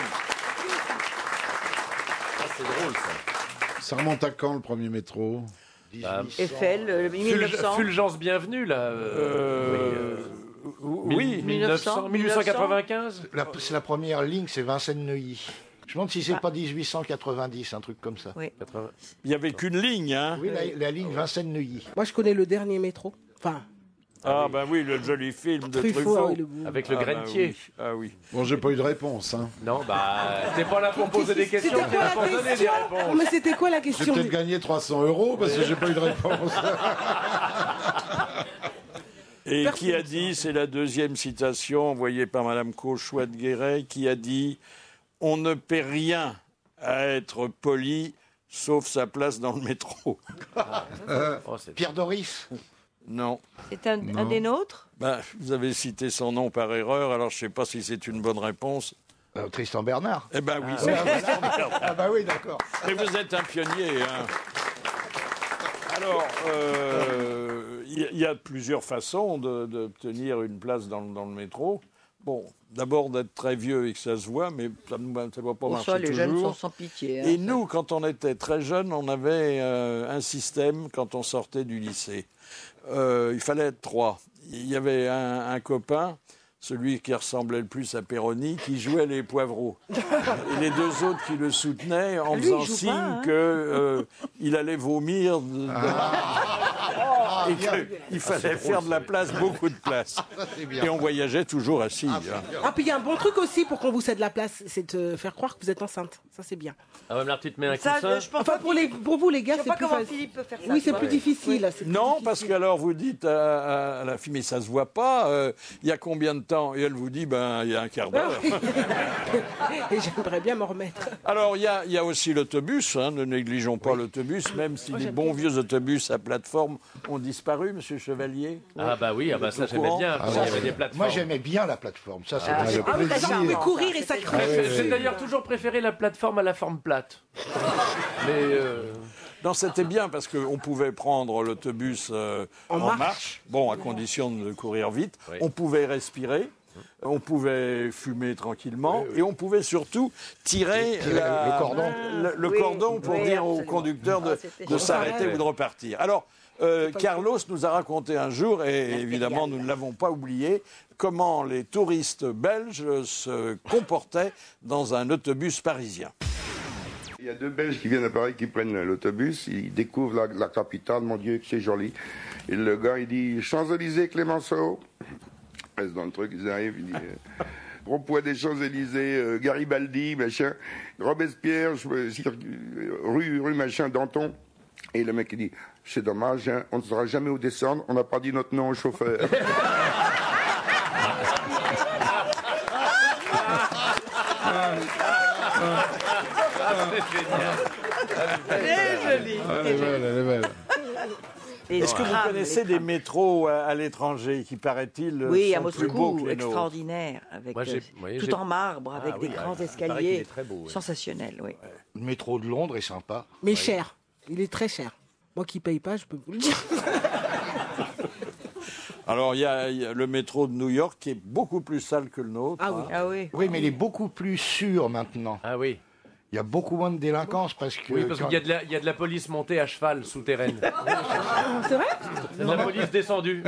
C'est drôle, ça. Ça remonte à quand, le premier métro? Eiffel, 1900. Fulgence bienvenue, là. Oui, 1895. C'est la première ligne, c'est Vincennes-Neuilly. Je me demande si c'est pas 1890, un truc comme ça. Oui. Il n'y avait qu'une ligne, hein. Oui, la ligne Vincennes-Neuilly. Moi, je connais le dernier métro. Enfin, Ah ben oui, le joli film de Truffaut. Truffaut. Avec le grainetier. Ah oui. Bon, j'ai pas eu de réponse. Hein. Non, t'es pas là pour poser des questions, t'es là pour donner des réponses. Mais c'était quoi la J'ai question? peut-être gagné 300 € parce que j'ai pas eu de réponse. Et qui a dit, c'est la deuxième citation envoyée par Madame Cauchois-de-Guéret, qui a dit « On ne paie rien à être poli, sauf sa place dans le métro. » Pierre Doris? Non. C'est un des nôtres? Vous avez cité son nom par erreur, alors je ne sais pas si c'est une bonne réponse. Tristan Bernard? Eh ben oui, c'est Tristan Bernard. Ah bah oui, d'accord. Mais vous êtes un pionnier, hein. Alors, il y a plusieurs façons d'obtenir une place dans le métro. Bon, d'abord d'être très vieux et que ça se voit, mais ça ne va pas marcher les toujours. jeunes sont sans pitié. Et nous, quand on était très jeunes, on avait un système quand on sortait du lycée. Il fallait être 3. Il y avait un copain, celui qui ressemblait le plus à Péroni, qui jouait les poivreaux. Et les 2 autres qui le soutenaient en faisant signe qu'il allait vomir. Et qu'il fallait faire de la place, beaucoup de place. Et on voyageait toujours assis. Puis il y a un bon truc aussi pour qu'on vous cède la place, c'est de faire croire que vous êtes enceinte. Ça, c'est bien. Ah ouais, mais là, tu te mets un Ça, coussin. je pense Enfin, pour vous, les gars, je c'est sais pas plus comment facile. Philippe peut faire ça. Oui, c'est tu plus vois. difficile. là, c'est plus Non, difficile. parce qu'alors vous dites à la fille, mais ça se voit pas, il y a combien de temps? Et elle vous dit, il y a un quart d'heure. Et j'aimerais bien m'en remettre. Alors, il y a aussi l'autobus, hein, ne négligeons pas l'autobus, même si les bons vieux autobus à plateforme ont disparu, Monsieur Chevalier. Ah bah oui, ça j'aimais bien, parce qu'il y avait des plateformes. Moi, j'aimais bien la plateforme. Ça, c'est Ah oui, ça pouvait courir et ça crevait. J'ai d'ailleurs toujours préféré la plateforme à la forme plate. Mais Non, c'était bien parce qu'on pouvait prendre l'autobus en marche, bon, à condition de courir vite. Oui. On pouvait respirer, on pouvait fumer tranquillement et on pouvait surtout tirer le cordon. le cordon pour dire au conducteur de s'arrêter ou de repartir. Alors, Carlos nous a raconté un jour, et évidemment nous ne l'avons pas oublié, comment les touristes belges se comportaient dans un autobus parisien. Il y a 2 Belges qui viennent à Paris, qui prennent l'autobus, ils découvrent la capitale, mon Dieu, que c'est joli. Et le gars, il dit « Champs-Élysées, Clémenceau ». Il reste dans le truc, ils arrivent, il dit « Rond-point des Champs-Élysées, Garibaldi, machin, Robespierre, rue machin, Danton ». Et le mec, il dit « C'est dommage, hein, on ne saura jamais où descendre, on n'a pas dit notre nom au chauffeur ». C'est joli. Elle est belle. Est-ce que vous connaissez des métros à l'étranger qui, paraît-il, Oui, à sont plus beaux Moscou, que les nôtres? extraordinaire, avec tout en marbre, avec des grands escaliers, sensationnels, oui. Le métro de Londres est sympa. Mais cher. Il est très cher. Moi qui paye pas, je peux vous le dire. Alors, il y a le métro de New York qui est beaucoup plus sale que le nôtre. Ah oui. Ah oui. Oui, mais il est beaucoup plus sûr maintenant. ah oui. Il y a beaucoup moins de délinquance parce que... Oui, parce qu'il y a de la police montée à cheval souterraine. C'est vrai? C'est de la police descendue.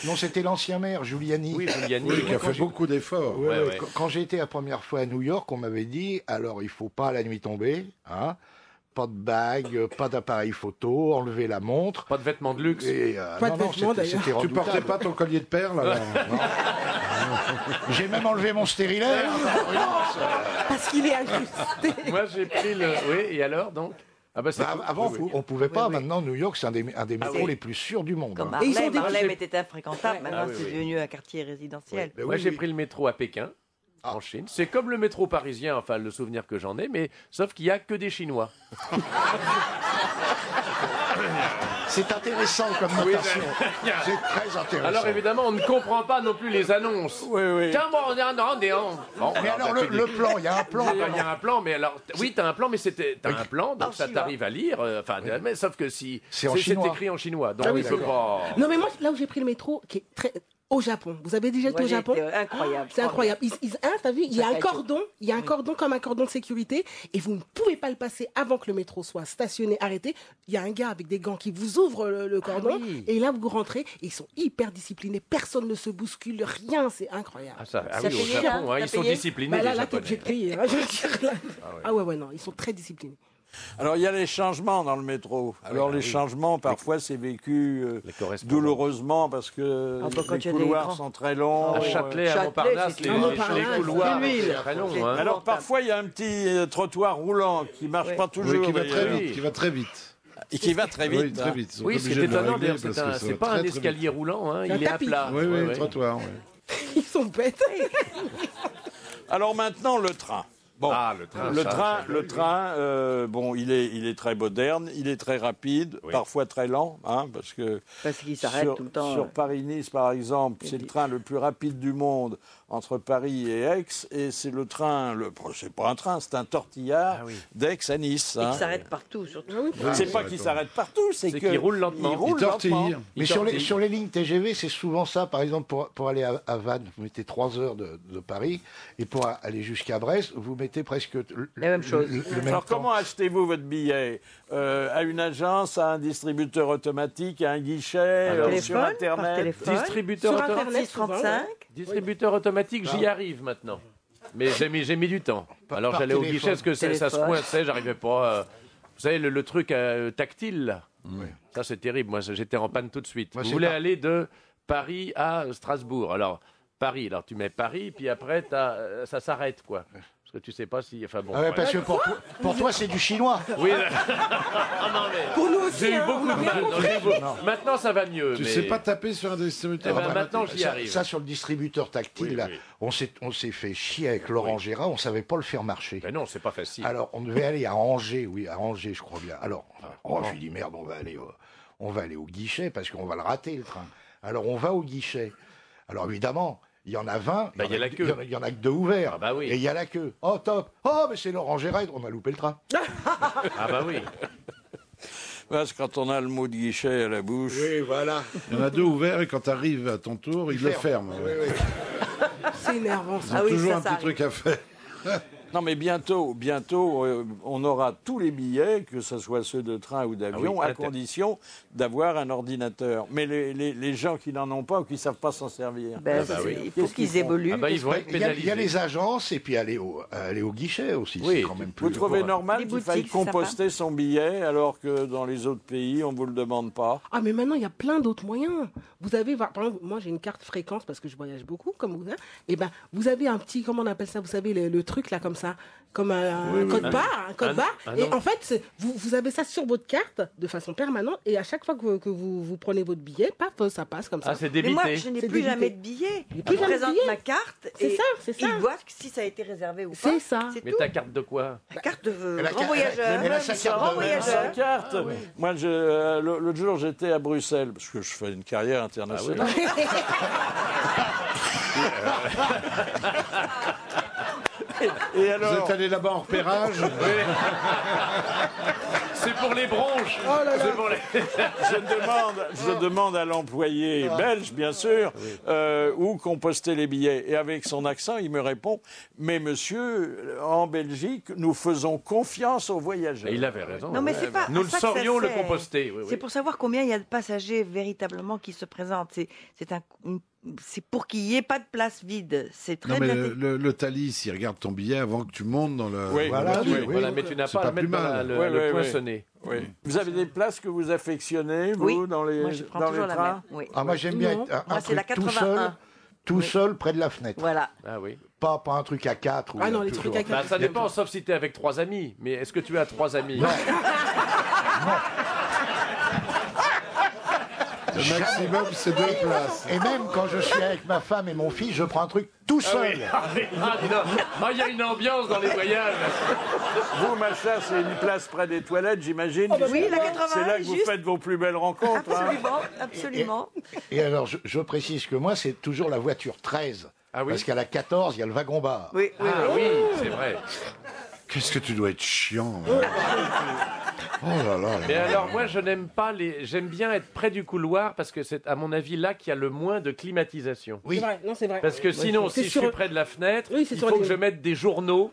Non, c'était l'ancien maire, Giuliani. Oui, Giuliani. Oui, qui a fait beaucoup d'efforts. Ouais, Ouais. Quand j'ai été la première fois à New York, on m'avait dit, alors il faut pas à la nuit tomber, hein, pas de bague, pas d'appareil photo, enlever la montre. Pas de vêtements de luxe. Et, Pas de vêtements, d'ailleurs. c'était Tu redoutable. portais pas ton collier de perles alors? J'ai même enlevé mon stérilet. Parce qu'il est incrusté. Moi, j'ai pris le... Oui, et alors, donc Bah, avant, on pouvait pas. Maintenant, New York, c'est un des métros les plus sûrs du monde. Comme hein. Harlem était infréquentable, maintenant c'est devenu un quartier résidentiel. Moi, j'ai pris le métro à Pékin, en Chine. C'est comme le métro parisien, enfin, le souvenir que j'en ai, mais sauf qu'il n'y a que des Chinois. C'est intéressant comme notation. C'est très intéressant. Alors évidemment, on ne comprend pas non plus les annonces. Oui. Tiens, bon, on est en Bon, mais alors le plan, il y a un plan. Il y a un plan, mais alors oui, t'as un plan, mais t'as un plan, donc ça t'arrive à lire. Mais sauf que si c'est écrit en chinois, donc il peut pas. Non, mais moi, là où j'ai pris le métro, qui est très. Au Japon. Vous avez déjà été au Japon? Incroyable. C'est incroyable. T'as vu, il y a un cordon comme un cordon de sécurité et vous ne pouvez pas le passer avant que le métro soit stationné, arrêté. Il y a un gars avec des gants qui vous ouvre le cordon et là vous rentrez et ils sont hyper disciplinés. Personne ne se bouscule, rien. C'est incroyable. Oui, au Japon, ils sont disciplinés. Là, j'ai payé. Je veux dire, là. Ouais, non, ils sont très disciplinés. Alors, il y a les changements dans le métro. Alors, les changements, parfois, c'est vécu douloureusement parce que les couloirs sont très longs. À Châtelet, à Montparnasse, les couloirs sont très longs. Alors, parfois, il y a un petit trottoir roulant qui ne marche pas toujours. Qui va très vite. Et qui va très vite. Oui, très vite. Oui, c'est étonnant, d'ailleurs. C'est pas un escalier roulant, il est à plat. Oui, le trottoir. Ils sont bêtes. Alors, maintenant, le train. Bon, le train, il est très moderne, il est très rapide, parfois très lent, parce qu'il s'arrête tout le temps. Sur Paris-Nice, par exemple, c'est le train le plus rapide du monde entre Paris et Aix, et c'est le train, c'est pas un train, c'est un tortillard d'Aix à Nice. Et qui s'arrête partout, surtout. C'est pas qu'il s'arrête partout, c'est qu'il roule lentement. Il tortille. Mais sur les lignes TGV, c'est souvent ça. Par exemple, pour aller à Vannes, vous mettez 3 heures de Paris, et pour aller jusqu'à Brest, vous mettez presque la même chose. Alors comment achetez-vous votre billet? À une agence, à un distributeur automatique, à un guichet, sur Internet? Distributeur automatique 35. Distributeur automatique, j'y arrive maintenant. Mais j'ai mis du temps. Alors j'allais au guichet parce que ça se coinçait, j'arrivais pas. Vous savez, le truc tactile, là. Ça c'est terrible, moi j'étais en panne tout de suite. Vous voulez aller de Paris à Strasbourg. Alors Paris, alors tu mets Paris, puis après ça s'arrête, quoi. Parce que tu sais pas si. Enfin bon. Parce que pour toi, c'est du chinois. Oui. Non, mais. Pour nous aussi. J'ai eu beaucoup de mal. Maintenant, ça va mieux. Tu sais pas taper sur un distributeur. Maintenant, j'y arrive. Ça, sur le distributeur tactile, là, on s'est fait chier avec Laurent Gérard, on savait pas le faire marcher. Mais non, c'est pas facile. Alors, on devait aller à Angers, je crois bien. Alors, je lui dis merde, on va aller au guichet parce qu'on va le rater, le train. Alors, on va au guichet. Alors, évidemment. Il y en a 20, il y a la queue. Il y en a que 2 ouverts. Et il y a la queue. Oh, top. Oh, mais c'est Laurent Gérard, on a loupé le train. Oui. Parce que quand on a le mot de guichet à la bouche... Oui, voilà. Il y en a 2 ouverts et quand tu arrives à ton tour, ils le ferment. Oui. C'est énervant, ça. Ils ont toujours un petit truc à faire. Non, mais bientôt, on aura tous les billets, que ce soit ceux de train ou d'avion, à condition d'avoir un ordinateur. Mais les gens qui n'en ont pas ou qui ne savent pas s'en servir. Il faut qu'ils évoluent. Ils vont être pénalisés. Il y a les agences et puis aller au guichet aussi. Oui. C'est quand même plus. Vous trouvez normal qu'il faille composter son billet alors que dans les autres pays, on ne vous le demande pas? Ah, mais maintenant, il y a plein d'autres moyens. Vous avez, par exemple, moi j'ai une carte fréquence parce que je voyage beaucoup, comme vous. Et ben, vous avez un petit, comment on appelle ça? Vous savez, le truc là, comme ça, comme un code barre. Et en fait, vous avez ça sur votre carte de façon permanente. Et à chaque fois que vous prenez votre billet, paf, ça passe comme ça. Ah, c'est débité. Mais moi, je n'ai plus jamais de billet. Je présente ma carte et ils voient si ça a été réservé ou pas. C'est ça. Mais ta carte de quoi? La carte de grand voyageur. Grand voyageur. Carte. Moi, l'autre jour, j'étais à Bruxelles, parce que je fais une carrière internationale. Et alors... Vous êtes allé là-bas en repérage? C'est pour les bronches. Oh là là. Je demande à l'employé belge, bien sûr, où composter les billets. Et avec son accent, il me répond « Mais monsieur, en Belgique, nous faisons confiance aux voyageurs. » Et il avait raison. Non, mais c'est pas nous le saurions le composter. C'est pour savoir combien il y a de passagers véritablement qui se présentent. C'est pour qu'il n'y ait pas de place vide. C'est très bien. Le Thalys, il regarde ton billet avant que tu montes dans le... Oui, voilà, mais tu n'as pas à mettre le poinçonnet. Oui. Vous avez des places que vous affectionnez, vous, dans les trains? Moi, je prends toujours la même. Oui. Moi, j'aime bien être un truc tout seul près de la fenêtre. Voilà. Ah oui. Pas un truc à 4. Ah non, les trucs à 4. Ça dépend, sauf si tu es avec 3 amis. Mais est-ce que tu as 3 amis? Non. Le maximum, c'est 2 places. Et même quand je suis avec ma femme et mon fils, je prends un truc tout seul. Il y a une ambiance dans les voyages. Vous, Macha, c'est une place près des toilettes, j'imagine. Oui, la 80. C'est là que vous faites vos plus belles rencontres. Absolument, absolument. Et alors, je précise que moi, c'est toujours la voiture 13. Ah oui. Parce qu'à la 14, il y a le wagon bar. Oui, oui, oui, c'est vrai. Qu'est-ce que tu dois être chiant. Oh là là. Mais alors, moi, je n'aime pas j'aime bien être près du couloir parce que c'est, à mon avis, là qu'il y a le moins de climatisation. Oui. C'est vrai, non, c'est vrai. Parce que sinon, si je suis près de la fenêtre, il faut que je mette des journaux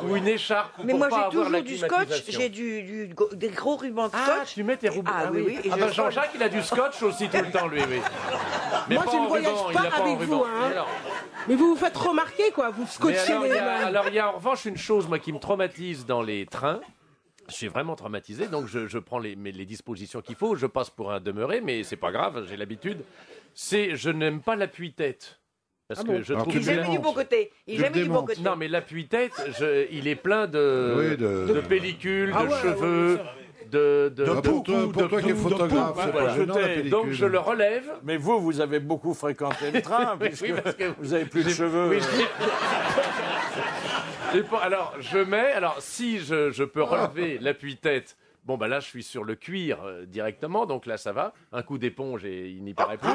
ou une écharpe mais pour moi, pas avoir la j'ai toujours du scotch, climatisation. j'ai des gros rubans de scotch. Ah, tu mets tes rubans. Ah oui, oui. Ah, Jean-Jacques, il a du scotch aussi tout le temps, lui, oui. Mais moi, pas je ne en voyage ruban, pas il l'a pas en avec vous. ruban. Hein. Mais vous vous faites remarquer, quoi. Vous scotchez les mains. Alors, il y a en revanche une chose, moi, qui me traumatise dans les trains. Je suis vraiment traumatisé, donc je prends les dispositions qu'il faut. Je passe pour un demeuré, mais c'est pas grave, j'ai l'habitude. Je n'aime pas l'appui-tête. Parce que je trouve Il jamais du bon côté. Non, mais l'appui-tête, il est plein de pellicules, de cheveux. Pour toi qui es photographe, c'est pas gênant, la pellicule. Donc je le relève. Mais vous avez beaucoup fréquenté le train, puisque vous avez plus de cheveux. Alors, si je peux relever l'appui-tête, bon, bah là, je suis sur le cuir directement, donc là, ça va. Un coup d'éponge et il n'y paraît plus.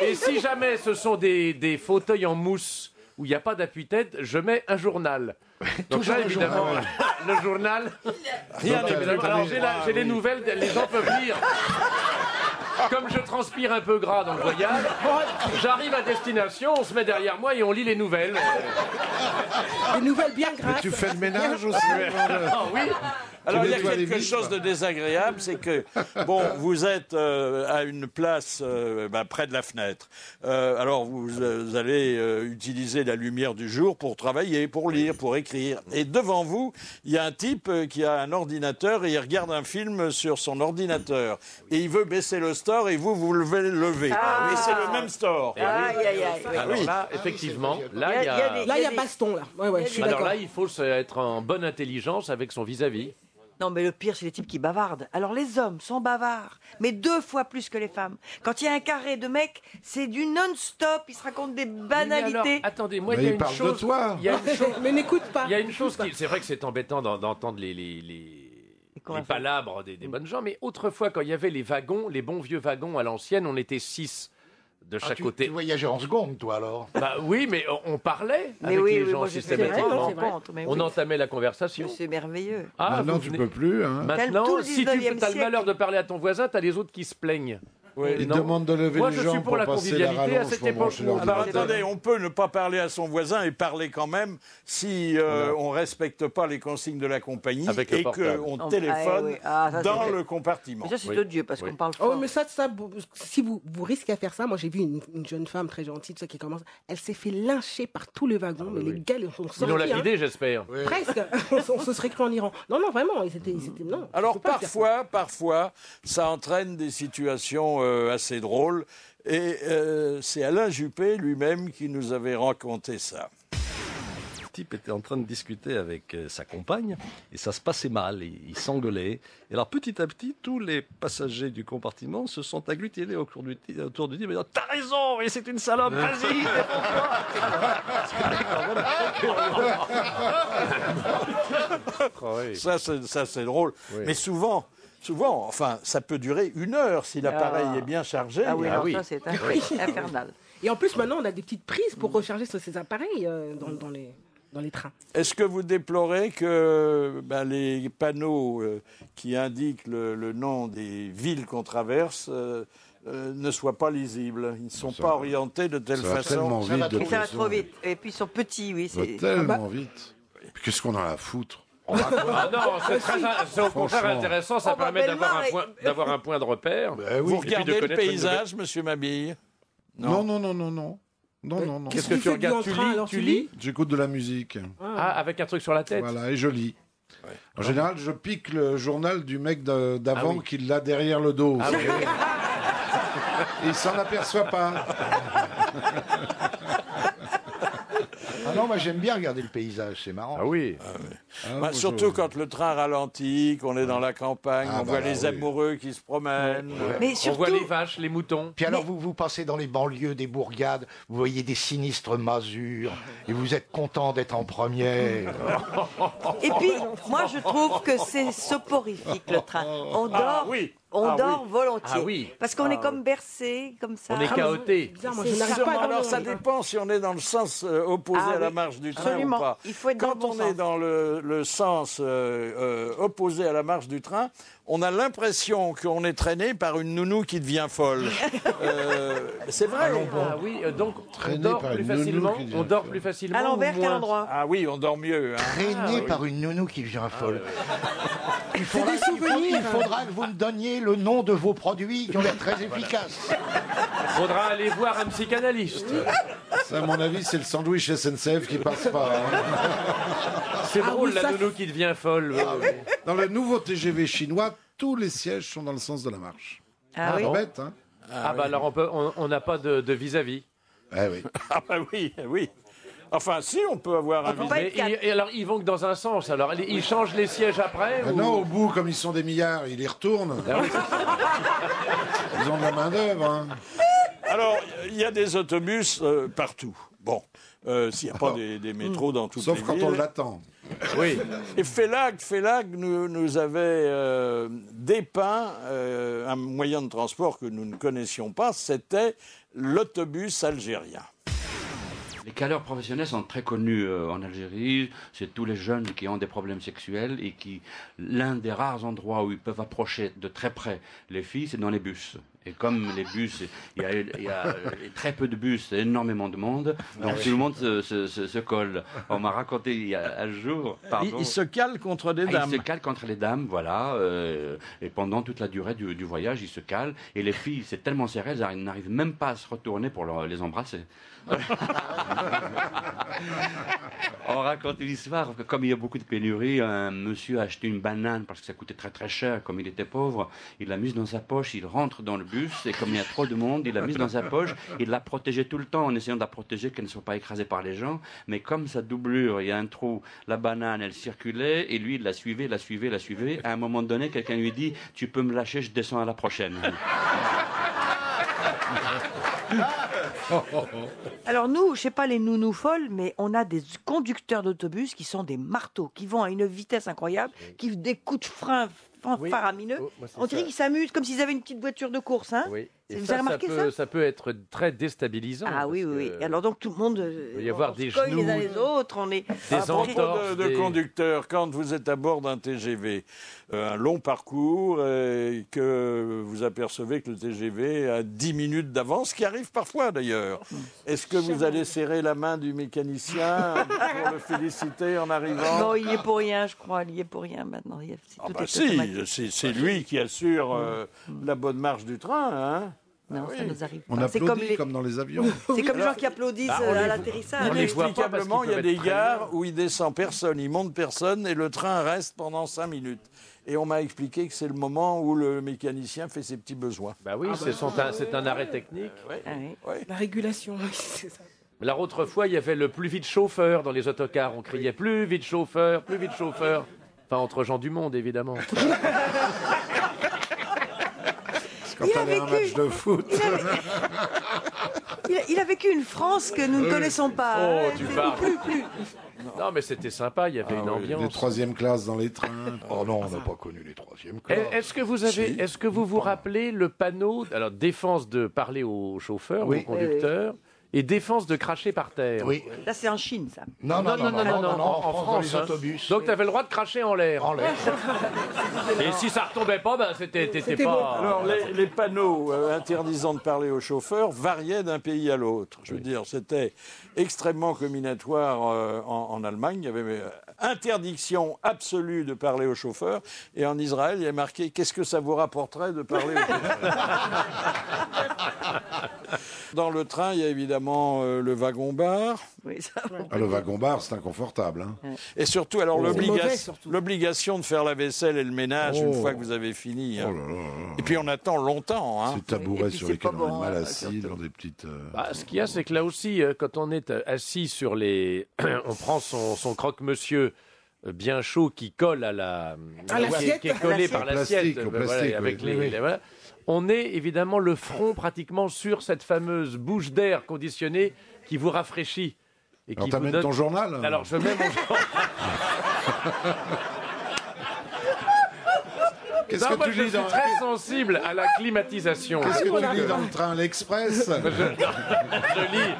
Et si jamais ce sont des fauteuils en mousse où il n'y a pas d'appui-tête, je mets un journal. Donc là, évidemment, le journal... Rien alors, j'ai les nouvelles, les gens peuvent lire. Comme je transpire un peu gras dans le voyage, j'arrive à destination, on se met derrière moi et on lit les nouvelles. Des nouvelles bien grasses. Mais tu fais le ménage aussi. Oui. Alors il y a quelque chose de désagréable, c'est que bon, vous êtes à une place près de la fenêtre. Alors vous allez utiliser la lumière du jour pour travailler, pour lire, pour écrire. Et devant vous, il y a un type qui a un ordinateur et il regarde un film sur son ordinateur. Et il veut baisser le store et vous levez le lever. Et c'est le même store. Alors là, effectivement, là il y a baston là. Ouais, je suis alors d'accord. là, il faut être en bonne intelligence avec son vis-à-vis. Non, mais le pire, c'est les types qui bavardent. Alors, les hommes sont bavards, mais 2 fois plus que les femmes. Quand il y a un carré de mecs, c'est du non-stop, ils se racontent des banalités. Mais alors, attendez, moi, il y a une chose... de toi. Mais n'écoute pas. Il y a une chose qui... C'est vrai que c'est embêtant d'entendre les palabres des bonnes gens, mais autrefois, quand il y avait les wagons, les bons vieux wagons à l'ancienne, on était 6 de chaque côté. Tu voyageais en seconde, toi, alors? Bah oui, mais on parlait avec les gens systématiquement. On entamait la conversation. C'est merveilleux. Ah, non, tu peux plus. Hein. Maintenant, si tu as le malheur de parler à ton voisin, tu as les autres qui se plaignent. Oui, ils demandent de lever moi, les je gens suis pour la passer la convivialité à rallonge cette pour époque. brancher leur Alors ordinateur. attendez, on peut ne pas parler à son voisin et parler quand même si on respecte pas les consignes de la compagnie avec et qu'on téléphone dans le compartiment. Mais ça, c'est odieux parce qu'on parle Oh, fort. mais ça, si vous risquez à faire ça, moi j'ai vu une jeune femme très gentille, qui commence, elle s'est fait lyncher par tous les wagons, mais les gars, ils sont sortis. Ils l'ont lapidé, j'espère. Presque. On se serait cru en Iran. Non, vraiment, non. Alors parfois, ça entraîne des situations assez drôles. Et c'est Alain Juppé lui-même qui nous avait raconté ça. Le type était en train de discuter avec sa compagne et ça se passait mal, il s'engueulait. Et alors petit à petit, tous les passagers du compartiment se sont agglutinés autour du type en disant « T'as raison, et c'est une salope, vas-y, défends-toi !» Ça c'est drôle. Oui. Mais souvent, enfin, ça peut durer 1 heure si l'appareil est bien chargé. Ah oui, ça c'est infernal. Et en plus, maintenant, on a des petites prises pour recharger ces appareils dans les trains. Est-ce que vous déplorez que les panneaux qui indiquent le nom des villes qu'on traverse ne soient pas lisibles? Ils ne sont pas orientés de telle façon. Ça va trop vite. Et puis ils sont petits, oui. Ça va tellement vite. Qu'est-ce qu'on a à foutre? Ah non, c'est au contraire intéressant, ça permet d'avoir un point de repère. Vous regardez le paysage, monsieur Mabille? Non. Qu'est-ce que tu regardes? Tu lis? J'écoute de la musique. Ah, avec un truc sur la tête? Voilà, et je lis. En général, je pique le journal du mec d'avant qui l'a derrière le dos. Ah, oui. Il s'en aperçoit pas. Ah non, moi j'aime bien regarder le paysage, c'est marrant. Ah oui. Bah, surtout quand le train ralentit, qu'on est dans la campagne, Ah, on bah voit là, les oui. amoureux qui se promènent. Mais On surtout, voit les vaches, les moutons. Puis alors vous passez dans les banlieues des bourgades, vous voyez des sinistres masures, et vous êtes content d'être en première. et puis, moi, je trouve que c'est soporifique, le train. On dort, oui. on Ah dort oui. volontiers. Ah oui. Parce qu'on est comme bercé, comme ça. On est chaoté. Bizarre, moi, C'est je n'arrive ça. pas à Alors dormir. ça dépend si on est dans le sens opposé Ah à la oui, marche du train absolument. ou pas. Il faut être dans Quand le bon on sens. est dans le sens opposé à la marche du train, on a l'impression qu'on est traîné par une nounou qui devient folle. C'est vrai. Ah oui, donc on Traîné dort par plus une nounou facilement. qui devient On dort folle. plus facilement. À l'envers ou qu'à moins l'endroit. Ah oui, on dort mieux. Hein. Traîné par une nounou qui devient folle. Il faudra, des souvenirs. il faudra que vous me donniez le nom de vos produits qui ont l'air très efficaces. Faudra aller voir un psychanalyste. Ça, à mon avis, c'est le sandwich SNCF qui passe pas. hein. C'est drôle, oui, la ça, nounou qui devient folle. Dans le nouveau TGV chinois, tous les sièges sont dans le sens de la marche. Ah oui. Pas bête, hein? Ah bah alors on n'a pas de vis-à-vis. Eh oui. Ah bah oui, oui. Enfin, si, on peut avoir un peut pas visage. être Et alors ils vont que dans un sens. Alors ils changent les sièges après ou... Non, au bout, comme ils sont des milliards, ils les retournent. Ah oui, c'est ça. Ils ont de la main-d'œuvre. Hein. Alors, il y a des autobus partout. Bon, s'il n'y a pas des métros dans toutes Sauf les quand villes. on l'attend. Oui. Et Félag nous avait dépeint un moyen de transport que nous ne connaissions pas, c'était l'autobus algérien. Les caleurs professionnels sont très connus en Algérie. C'est tous les jeunes qui ont des problèmes sexuels et qui, l'un des rares endroits où ils peuvent approcher de très près les filles, c'est dans les bus. Et comme les bus, il y a très peu de bus, énormément de monde, donc tout le monde se colle. On m'a raconté il y a un jour, pardon. Il se cale contre des dames. Il se cale contre les dames, voilà. Et pendant toute la durée du voyage, il se cale. Et les filles, c'est tellement serré, elles n'arrivent même pas à se retourner pour les embrasser. On raconte une histoire que comme il y a beaucoup de pénuries, un monsieur a acheté une banane parce que ça coûtait très très cher. Comme il était pauvre, il l'a mise dans sa poche, il rentre dans le bus et comme il y a trop de monde, il l'a mise dans sa poche. Il l'a protégée tout le temps en essayant de la protéger qu'elle ne soit pas écrasée par les gens. Mais comme sa doublure, il y a un trou, la banane elle circulait et lui il la suivait. À un moment donné, quelqu'un lui dit « Tu peux me lâcher, je descends à la prochaine ». Alors nous, je sais pas les nounous folles, mais on a des conducteurs d'autobus qui sont des marteaux, qui vont à une vitesse incroyable, qui des coups de frein faramineux. Oh, moi, c'est On dirait ça. qu'ils s'amusent comme s'ils avaient une petite voiture de course. Hein. Oui. Et Vous ça, avez remarqué ça peut être très déstabilisant. Ah oui, parce oui. que Et alors donc tout le monde peut y avoir on des se cogne les uns genoux, les autres, on est À propos entorses, de conducteurs, quand vous êtes à bord d'un TGV, un long parcours, et que vous apercevez que le TGV a 10 minutes d'avance, ce qui arrive parfois d'ailleurs, est-ce que vous allez serrer la main du mécanicien pour le féliciter en arrivant? Non, il y est pour rien, je crois. Il y est pour rien maintenant. Tout est automatique. C'est lui qui assure la bonne marche du train. Hein. Non, ça nous arrive On pas. C'est applaudit comme dans les avions. C'est comme les gens qui applaudissent à l'atterrissage. Inexplicablement, il y a des gares où il descend personne, il monte personne et le train reste pendant 5 minutes. Et on m'a expliqué que c'est le moment où le mécanicien fait ses petits besoins. Bah oui, c'est un arrêt technique. Ah oui. La régulation, oui, c'est ça. Alors autrefois, il y avait le plus vite chauffeur dans les autocars. On criait plus vite chauffeur, plus vite chauffeur. Enfin, entre gens du monde, évidemment. Quand Il a on est un vécu- match de foot. Il a vécu une France que nous ne connaissons pas. Oh, hein. tu C'est parles. plus. Non, mais c'était sympa, il y avait une ambiance. Les troisième classes dans les trains. Oh non, on n'a pas connu les troisièmes classes. Est-ce que vous vous rappelez le panneau, alors défense de parler aux chauffeurs, Oui. aux conducteurs, et défense de cracher par terre? Oui. Là, c'est en Chine, ça. Non, en dans France. les hein. autobus. Donc tu avais le droit de cracher en l'air. En l'air. Et si ça retombait pas, ben t'étais pas. Alors, les panneaux interdisant de parler aux chauffeurs variaient d'un pays à l'autre. Je veux dire, c'était extrêmement combinatoire en Allemagne. Il y avait interdiction absolue de parler aux chauffeurs. Et en Israël, il y a marqué « Qu'est-ce que ça vous rapporterait de parler aux chauffeurs ?» Dans le train, il y a évidemment évidemment le wagon-bar. Oui, ça. Le wagon-bar, c'est inconfortable. Hein. Et surtout, alors l'obligation de faire la vaisselle et le ménage une fois que vous avez fini. Hein. Et puis on attend longtemps. Hein. Ces tabourets sur lesquels on est mal assis, dans des petites... Ce qu'il y a, c'est que là aussi, quand on est assis sur les... on prend son croque-monsieur bien chaud qui colle à l'assiette. Qui est collé par l'assiette. Avec oui. Voilà. On est évidemment le front pratiquement sur cette fameuse bouche d'air conditionnée qui vous rafraîchit. Et alors qui t'amènes donne... ton journal? Alors je mets mon journal. Qu'est-ce que tu lis je suis très sensible à la climatisation. Qu'est-ce que tu lis dans le train, l'Express? Je lis.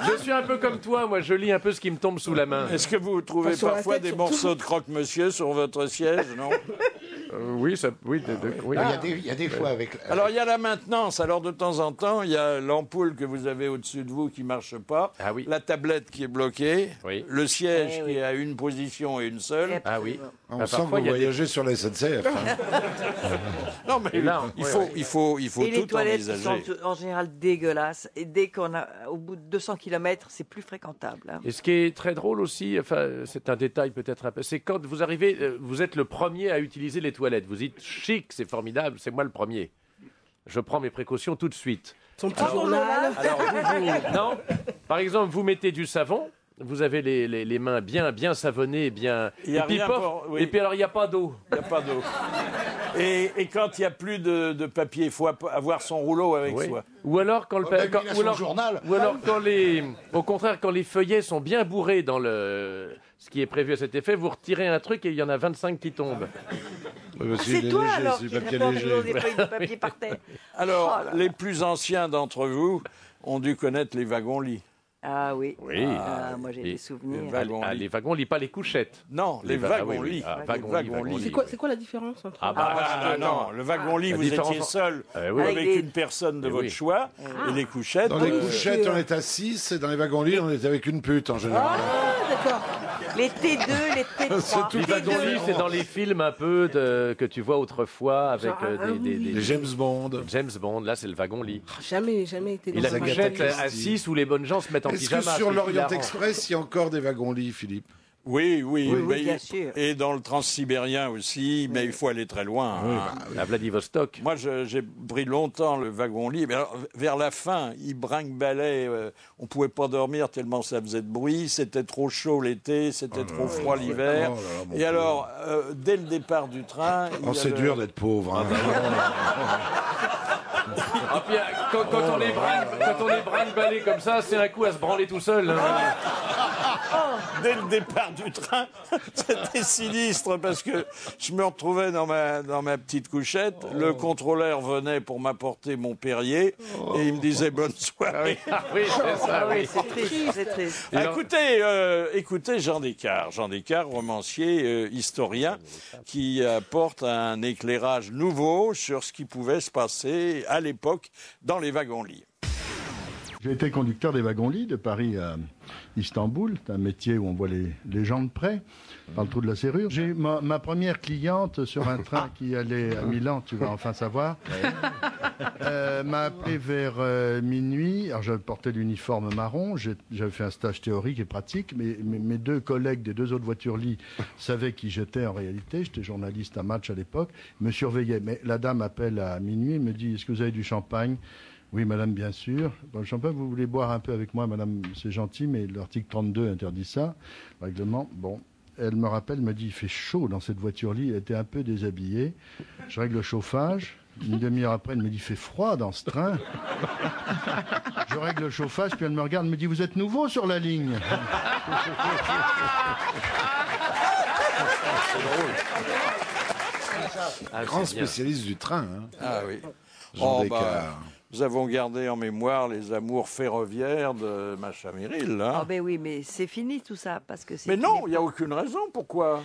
Je suis un peu comme toi, moi, je lis un peu ce qui me tombe sous la main. Est-ce que vous trouvez parfois des morceaux de croque-monsieur sur votre siège, non? Oui, ça, oui. Il y a des fois avec... Alors, il y a la maintenance. Alors, de temps en temps, il y a l'ampoule que vous avez au-dessus de vous qui ne marche pas, la tablette qui est bloquée, le siège qui est à une position et une seule. Ah oui. On sent que vous voyagez sur la SNCF. Non, mais là, il faut et tout les toilettes envisager. sont en général dégueulasses. Et dès qu'on a, au bout de 200 km, c'est plus fréquentable. Hein. Et ce qui est très drôle aussi, enfin, c'est un détail peut-être un peu, c'est quand vous arrivez, vous êtes le premier à utiliser les toilettes. Vous dites chic, c'est formidable, c'est moi le premier. Je prends mes précautions tout de suite. Son petit journal. Alors non. Par exemple, vous mettez du savon. Vous avez les mains bien savonnées, bien. Et puis alors il n'y a pas d'eau. Il n'y a pas d'eau. Et quand il n'y a plus de papier, il faut avoir son rouleau avec soi. Ou alors quand au contraire quand les feuillets sont bien bourrés dans ce qui est prévu à cet effet, vous retirez un truc et il y en a 25 qui tombent. C'est toi alors qui réponds toujours des feuilles de papier par terre. Alors, les plus anciens d'entre vous ont dû connaître les wagons-lits. Ah oui. Moi j'ai des souvenirs. Les wagons-lits, pas les couchettes. Non, les wagons-lits. C'est quoi la différence entre non, le wagon-lit, vous étiez seul avec une personne de votre choix. Et les couchettes... Dans les couchettes, on est à 6, et dans les wagons-lits, on est avec une pute en général. Ah, d'accord. Les T2, les T3. Les wagons-lits, c'est dans les films un peu que tu vois autrefois avec les James Bond. James Bond, là c'est le wagon-lit. Jamais été dans la couchette à 6 où les bonnes gens se mettent en pyjama. Est-ce que sur l'Orient Express, il y a encore des wagons-lits, Philippe? Oui, bien sûr. Et dans le transsibérien aussi, mais il faut aller très loin. À Vladivostok. Moi, j'ai pris longtemps le wagon-lit. Mais alors, vers la fin, il brinque-ballait. On ne pouvait pas dormir tellement ça faisait de bruit. C'était trop chaud l'été, c'était trop froid l'hiver. Et alors, dès le départ du train... c'est dur d'être pauvre. Hein. Puis, quand on les brinque-ballés comme ça, c'est un coup à se branler tout seul. Dès le départ du train, c'était sinistre parce que je me retrouvais dans ma petite couchette. Le contrôleur venait pour m'apporter mon Perrier et il me disait bonne soirée. Oui, c'est ça. C'est triste, c'est triste. Écoutez Jean Descartes. Jean Descartes, romancier, historien, qui apporte un éclairage nouveau sur ce qui pouvait se passer à l'époque dans les wagons-lits. J'ai été conducteur des wagons-lits de Paris à Istanbul. C'est un métier où on voit les gens de près, par le trou de la serrure. J'ai ma première cliente sur un train qui allait à Milan, tu vas enfin savoir, m'a appelé vers minuit. Alors j'avais porté l'uniforme marron, j'avais fait un stage théorique et pratique, mais mes deux collègues des deux autres voitures-lits savaient qui j'étais en réalité. J'étais journaliste à Match à l'époque, me surveillaient. Mais la dame appelle à minuit, me dit « Est-ce que vous avez du champagne ?» Oui, madame, bien sûr. Bon, le champagne, vous voulez boire un peu avec moi, madame, c'est gentil, mais l'article 32 interdit ça, le règlement. Bon, elle me rappelle, me dit, il fait chaud dans cette voiture-lit, elle était un peu déshabillée. Je règle le chauffage. Une demi-heure après, elle me dit, il fait froid dans ce train. Je règle le chauffage, puis elle me regarde, me dit, vous êtes nouveau sur la ligne. Grand spécialiste du train. Hein. Ah oui. Jean Descartes. Nous avons gardé en mémoire les amours ferroviaires de Macha Merrill. Hein. Ah ben oui, mais c'est fini tout ça. Parce que mais non, il n'y a aucune raison. Pourquoi?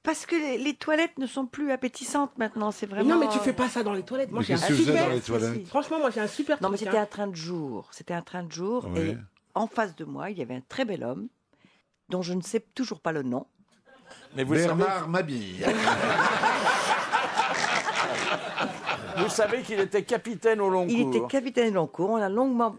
Parce que les toilettes ne sont plus appétissantes maintenant. C'est vraiment... Mais non, mais tu fais pas ça dans les toilettes. Moi, j'ai un super... dans les toilettes? Franchement, moi, j'ai un super... Non, mais c'était un train de jour. C'était un train de jour. Oui. Et en face de moi, il y avait un très bel homme dont je ne sais toujours pas le nom. Mais vous Bernard Mabille. Vous savez qu'il était capitaine au long cours. Il était capitaine au long cours. On a longuement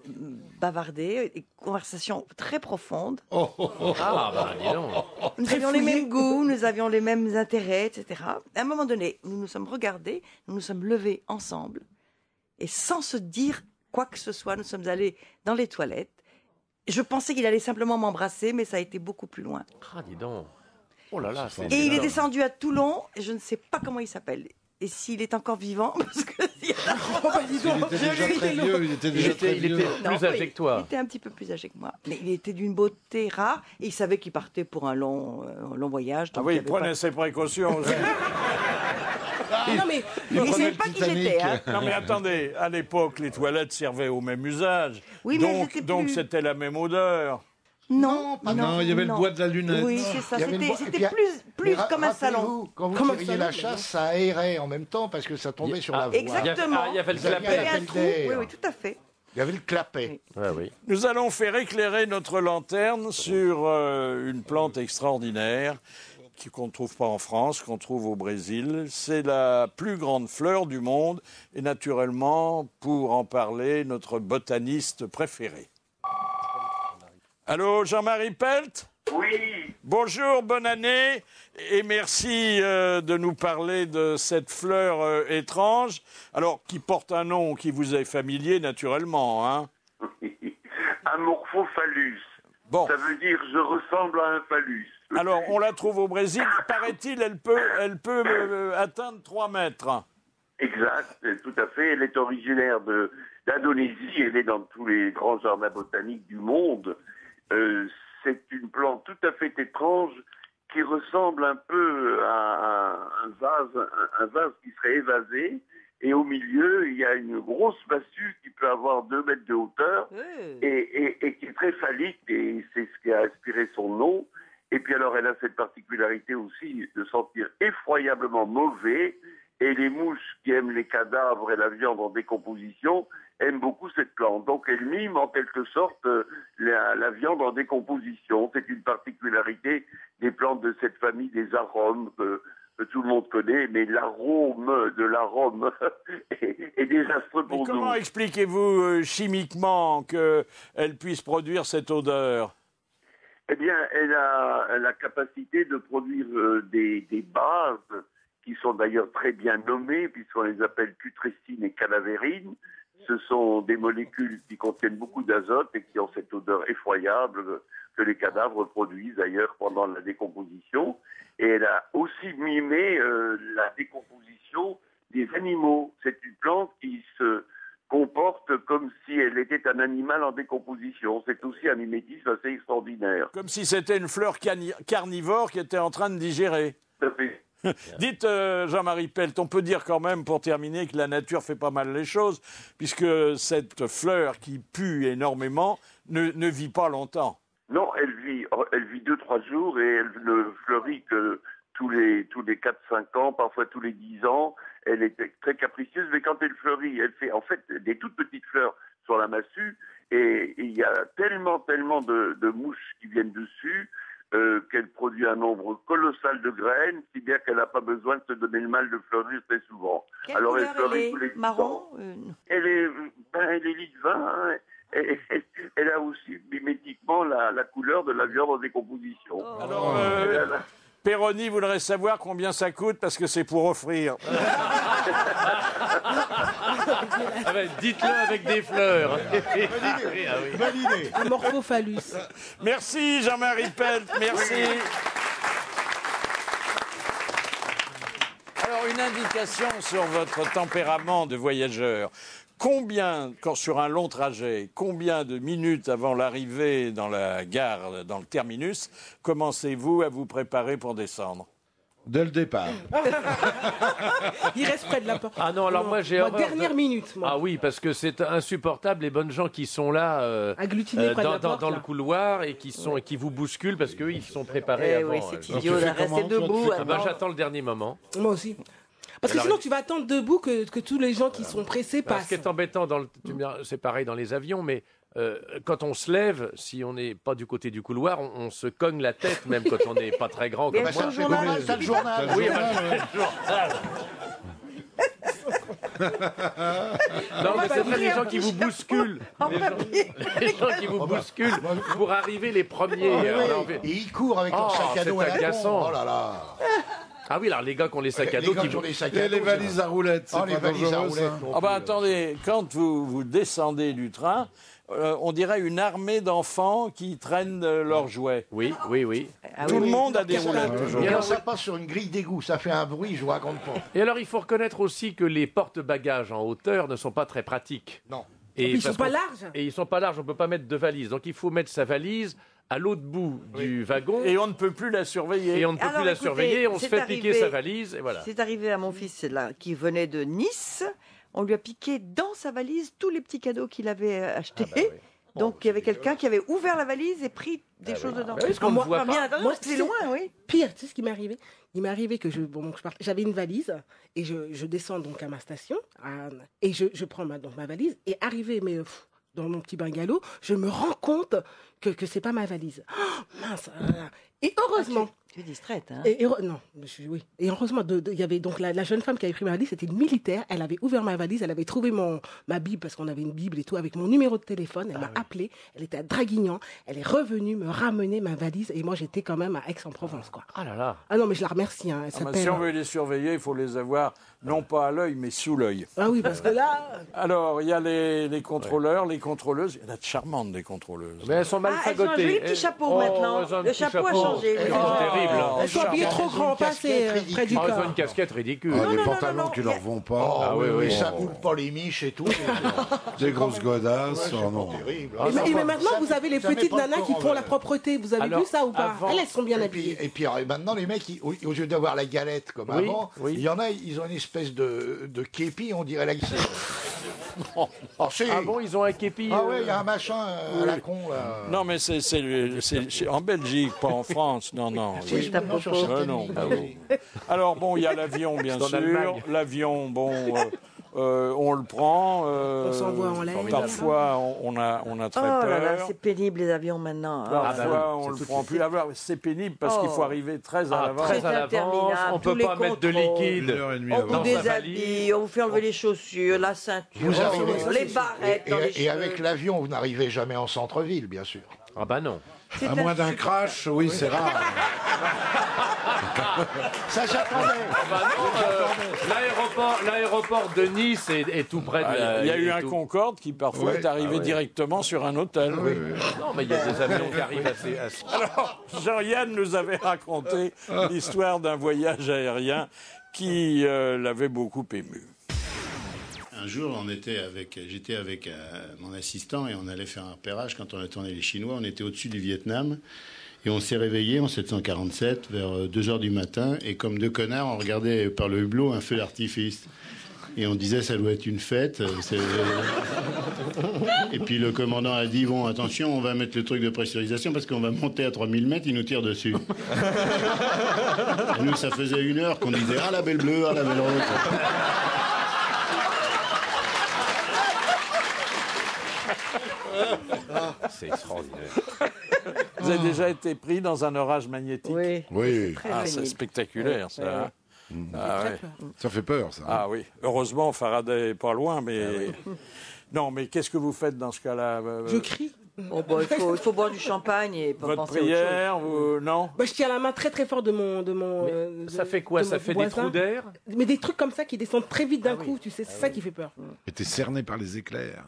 bavardé, des conversations très profondes. Ah, bah, dis donc. Nous avions les mêmes goûts, nous avions les mêmes intérêts, etc. À un moment donné, nous nous sommes regardés, nous nous sommes levés ensemble, et sans se dire quoi que ce soit, nous sommes allés dans les toilettes. Je pensais qu'il allait simplement m'embrasser, mais ça a été beaucoup plus loin. Ah, dis donc. Oh là là. Et il est descendu à Toulon, et je ne sais pas comment il s'appelle. Et s'il est encore vivant, parce que... Il était déjà très vieux, il était déjà très vieux. Il était plus âgé que toi. Il était un petit peu plus âgé que moi. Mais il était d'une beauté rare, et il savait qu'il partait pour un long voyage. Ah oui, il prenait ses précautions aussi. Non, mais il ne savait pas qui j'étais. Hein. Non mais attendez, à l'époque, les toilettes servaient au même usage. Oui, mais donc c'était la même odeur. Non, il y avait le bois de la lunette. Oui, c'est ça. C'était plus comme un salon. Quand vous tiriez la chasse, ça aérait en même temps parce que ça tombait sur la voie. Exactement. Il y avait le Il y avait un trou. Oui, tout à fait. Il y avait le clapet. Oui. Nous allons faire éclairer notre lanterne sur une plante extraordinaire qu'on ne trouve pas en France, qu'on trouve au Brésil. C'est la plus grande fleur du monde et naturellement, pour en parler, notre botaniste préféré. Allô, Jean-Marie Pelt ? Oui. Bonjour, bonne année et merci de nous parler de cette fleur étrange, alors qui porte un nom qui vous est familier naturellement, hein ? Amorphophallus. Bon. Ça veut dire je ressemble à un phallus. Alors, on la trouve au Brésil. Paraît-il, elle peut atteindre 3 mètres. Exact, tout à fait. Elle est originaire d'Indonésie. Elle est dans tous les grands jardins botaniques du monde. C'est une plante tout à fait étrange qui ressemble un peu à un vase qui serait évasé. Et au milieu, il y a une grosse massue qui peut avoir 2 mètres de hauteur et qui est très phallique. Et c'est ce qui a inspiré son nom. Et puis alors, elle a cette particularité aussi de sentir effroyablement mauvais. Et les mouches qui aiment les cadavres et la viande en décomposition aiment beaucoup cette plante. Donc elle mime en quelque sorte la viande en décomposition. C'est une particularité des plantes de cette famille des arômes que tout le monde connaît. Mais l'arôme de l'arôme est désastreux pour nous. Comment expliquez-vous chimiquement qu'elle puisse produire cette odeur ? Eh bien, elle a la capacité de produire des bases qui sont d'ailleurs très bien nommées, puisqu'on les appelle putrescine et canavérine. Ce sont des molécules qui contiennent beaucoup d'azote et qui ont cette odeur effroyable que les cadavres produisent d'ailleurs pendant la décomposition. Et elle a aussi mimé la décomposition des animaux. C'est une plante qui se comporte comme si elle était un animal en décomposition. C'est aussi un mimétisme assez extraordinaire. Comme si c'était une fleur carnivore qui était en train de digérer. Tout à fait. Dites, Jean-Marie Pelt, on peut dire quand même, pour terminer, que la nature fait pas mal les choses, puisque cette fleur qui pue énormément ne vit pas longtemps. Non, elle vit 2-3 jours et elle ne fleurit que tous les 4-5 ans, parfois tous les 10 ans. Elle est très capricieuse, mais quand elle fleurit, elle fait en fait des toutes petites fleurs sur la massue et il y a tellement de mouches qui viennent dessus qu'elle produit un nombre colossal de graines, si bien qu'elle n'a pas besoin de se donner le mal de fleurir très souvent. Quelle Alors couleur elle fleurit tous les 10 marron ans. Elle est lit de vin, hein. Elle a aussi mimétiquement la couleur de la viande en décomposition. Alors, Péroni voudrait savoir combien ça coûte parce que c'est pour offrir. Dites-le avec des fleurs. Bonne idée. Amorphophallus. Merci Jean-Marie Pelt, merci. Alors, une indication sur votre tempérament de voyageur. Sur un long trajet, combien de minutes avant l'arrivée dans la gare, dans le terminus, commencez-vous à vous préparer pour descendre ? Dès le départ. Il reste près de la porte. Ah non, alors moi j'ai horreur dernière minute, moi. Ah oui, parce que c'est insupportable les bonnes gens qui sont là agglutinés près de la porte, dans le couloir et qui vous bousculent parce qu'eux ils sont préparés avant. Oui, c'est idiot de rester debout. J'attends le dernier moment. Moi aussi. Parce que sinon, tu vas attendre debout que tous les gens qui sont pressés passent. Ce qui est embêtant, c'est pareil dans les avions, mais quand on se lève, si on n'est pas du côté du couloir, on se cogne la tête, même quand on n'est pas très grand comme moi. C'est le journal. Oui, le journal. Non, mais c'est vrai, les gens qui vous bousculent. Les gens qui vous bousculent pour arriver les premiers. Et ils courent avec leur sac à dos à la con. agaçant. Oh là là. Ah oui, alors les gars qui ont les sacs à dos qui vont... Et les valises à roulettes, c'est les pas valises à dangereux, roulettes. ça. Ah bah attendez, quand vous descendez du train, on dirait une armée d'enfants qui traînent leurs jouets. Oui. Tout le monde a des roulettes. Et alors ça passe sur une grille d'égout, ça fait un bruit, je vous raconte pas. Et alors, il faut reconnaître aussi que les porte-bagages en hauteur ne sont pas très pratiques. Non. Et ils sont pas larges. Et ils sont pas larges, on peut pas mettre de valise. Donc il faut mettre sa valise à l'autre bout du wagon. Et on ne peut plus la surveiller. Et on ne peut plus la surveiller, on se fait piquer sa valise, et voilà. C'est arrivé à mon fils là, qui venait de Nice. On lui a piqué dans sa valise tous les petits cadeaux qu'il avait achetés. Donc il y avait quelqu'un qui avait ouvert la valise et pris des choses dedans. Est-ce qu'on ne voit pas Moi, c'est loin, oui. Pire, tu sais ce qui m'est arrivé? Il m'est arrivé que j'avais une valise et je descends donc à ma station et je prends ma valise et arrivé dans mon petit bungalow, je me rends compte que c'est pas ma valise. Oh, mince. Et heureusement. Tu es distraite, hein? Non, oui. Et heureusement, il y avait donc la jeune femme qui avait pris ma valise, c'était une militaire. Elle avait ouvert ma valise, elle avait trouvé ma Bible, parce qu'on avait une Bible et tout, avec mon numéro de téléphone. Elle m'a appelé, elle était à Draguignan. Elle est revenue me ramener ma valise. Et moi, j'étais quand même à Aix-en-Provence, quoi. Ah là là. Ah non, mais je la remercie. Hein. Si on veut les surveiller, il faut les avoir, non pas à l'œil, mais sous l'œil. Ah oui, parce que là... Alors, il y a les contrôleurs, les contrôleuses. Il y en a de charmantes, des contrôleuses. Mais elles sont mal fagotées. Elles ont un joli petit chapeau maintenant. Le chapeau a changé. C'est terrible. Elles sont habillées trop grand, pas assez près du corps. Elles ont une casquette ridicule. Les pantalons qui leur vont pas. Ah oui, ça boule pas les miches et tout. Des grosses godasses. Non. Mais maintenant, vous avez les petites nanas qui font la propreté. Vous avez vu ça ou pas? Elles sont bien habillées. Et puis maintenant, les mecs, au lieu d'avoir la galette comme avant, il y en a, ils ont une espèce de képi, on dirait la Ah bon, ils ont un képi. Ah ouais, il y a un machin à la con là. Non, mais c'est en Belgique, pas en France. Non. Oui. Non. Alors bon, il y a l'avion, bien sûr. L'avion, bon, on le prend. On s'envoie en l'air. Parfois, on a très peur. Oh là là, c'est pénible les avions maintenant. Parfois, on le prend plus. C'est pénible parce qu'il faut arriver très à l'avance. Très à l'avance. On peut pas mettre de liquide. On vous déshabille, on vous fait enlever les chaussures, la ceinture, les barrettes. Et avec l'avion, vous n'arrivez jamais en centre-ville, bien sûr. Ah bah non. À moins d'un crash, oui, c'est rare. Ça, j'attendais. L'aéroport de Nice est tout près de il y a eu un Concorde qui parfois est arrivé directement sur un hôtel. Non, mais il y a des avions qui arrivent assez... Alors, Jean-Yann nous avait raconté l'histoire d'un voyage aérien qui l'avait beaucoup ému. Un jour, j'étais avec mon assistant et on allait faire un repérage. Quand on a tourné les Chinois, on était au-dessus du Vietnam. Et on s'est réveillé en 747 vers 2h du matin. Et comme deux connards, on regardait par le hublot un feu d'artifice. Et on disait, ça doit être une fête. Et puis le commandant a dit, bon, attention, on va mettre le truc de pressurisation parce qu'on va monter à 3000 mètres, il nous tire dessus. Et nous, ça faisait 1 heure qu'on disait, ah la belle bleue, ah la belle rose. C'est extraordinaire. Vous avez déjà été pris dans un orage magnétique? Oui. C'est spectaculaire, ça. Ça fait peur, ça. Ah oui. Heureusement, Faraday n'est pas loin, mais... Non, mais qu'est-ce que vous faites dans ce cas-là? Je crie. Oh, bah, il faut boire du champagne et pas Votre penser prière, à autre chose. non? Bah, je tiens la main très très fort de mon. Ça fait quoi? Ça fait des trous d'air? Mais des trucs comme ça qui descendent très vite d'un coup, tu sais, c'est ça qui fait peur. Et t'es cerné par les éclairs.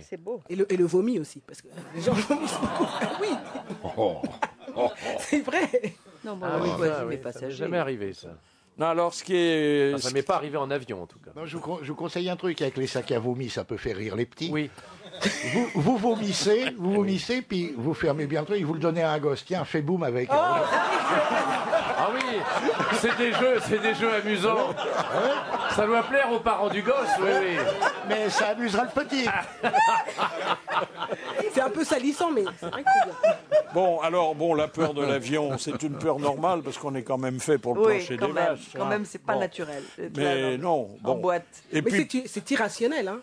C'est beau. Et le vomi aussi, parce que les gens vomissent beaucoup. Oui. C'est vrai. Non, bon, oui, mes passagers. C'est jamais arrivé, ça. Non, alors ce qui est... Ça m'est pas arrivé en avion, en tout cas. Non, je vous conseille un truc avec les sacs à vomi, ça peut faire rire les petits. Oui. Vous vomissez, puis vous fermez bien le truc, et vous le donnez à un gosse. Tiens, fais boum avec. Ah oui, c'est des jeux amusants. Ça doit plaire aux parents du gosse, oui. Mais ça amusera le petit. C'est un peu salissant, mais c'est vrai que c'est bien. Bon, alors, la peur de l'avion, c'est une peur normale parce qu'on est quand même fait pour le plancher des vaches. Quand même, c'est pas naturel. Mais non, bon. En boîte. Et mais puis, c'est irrationnel, hein.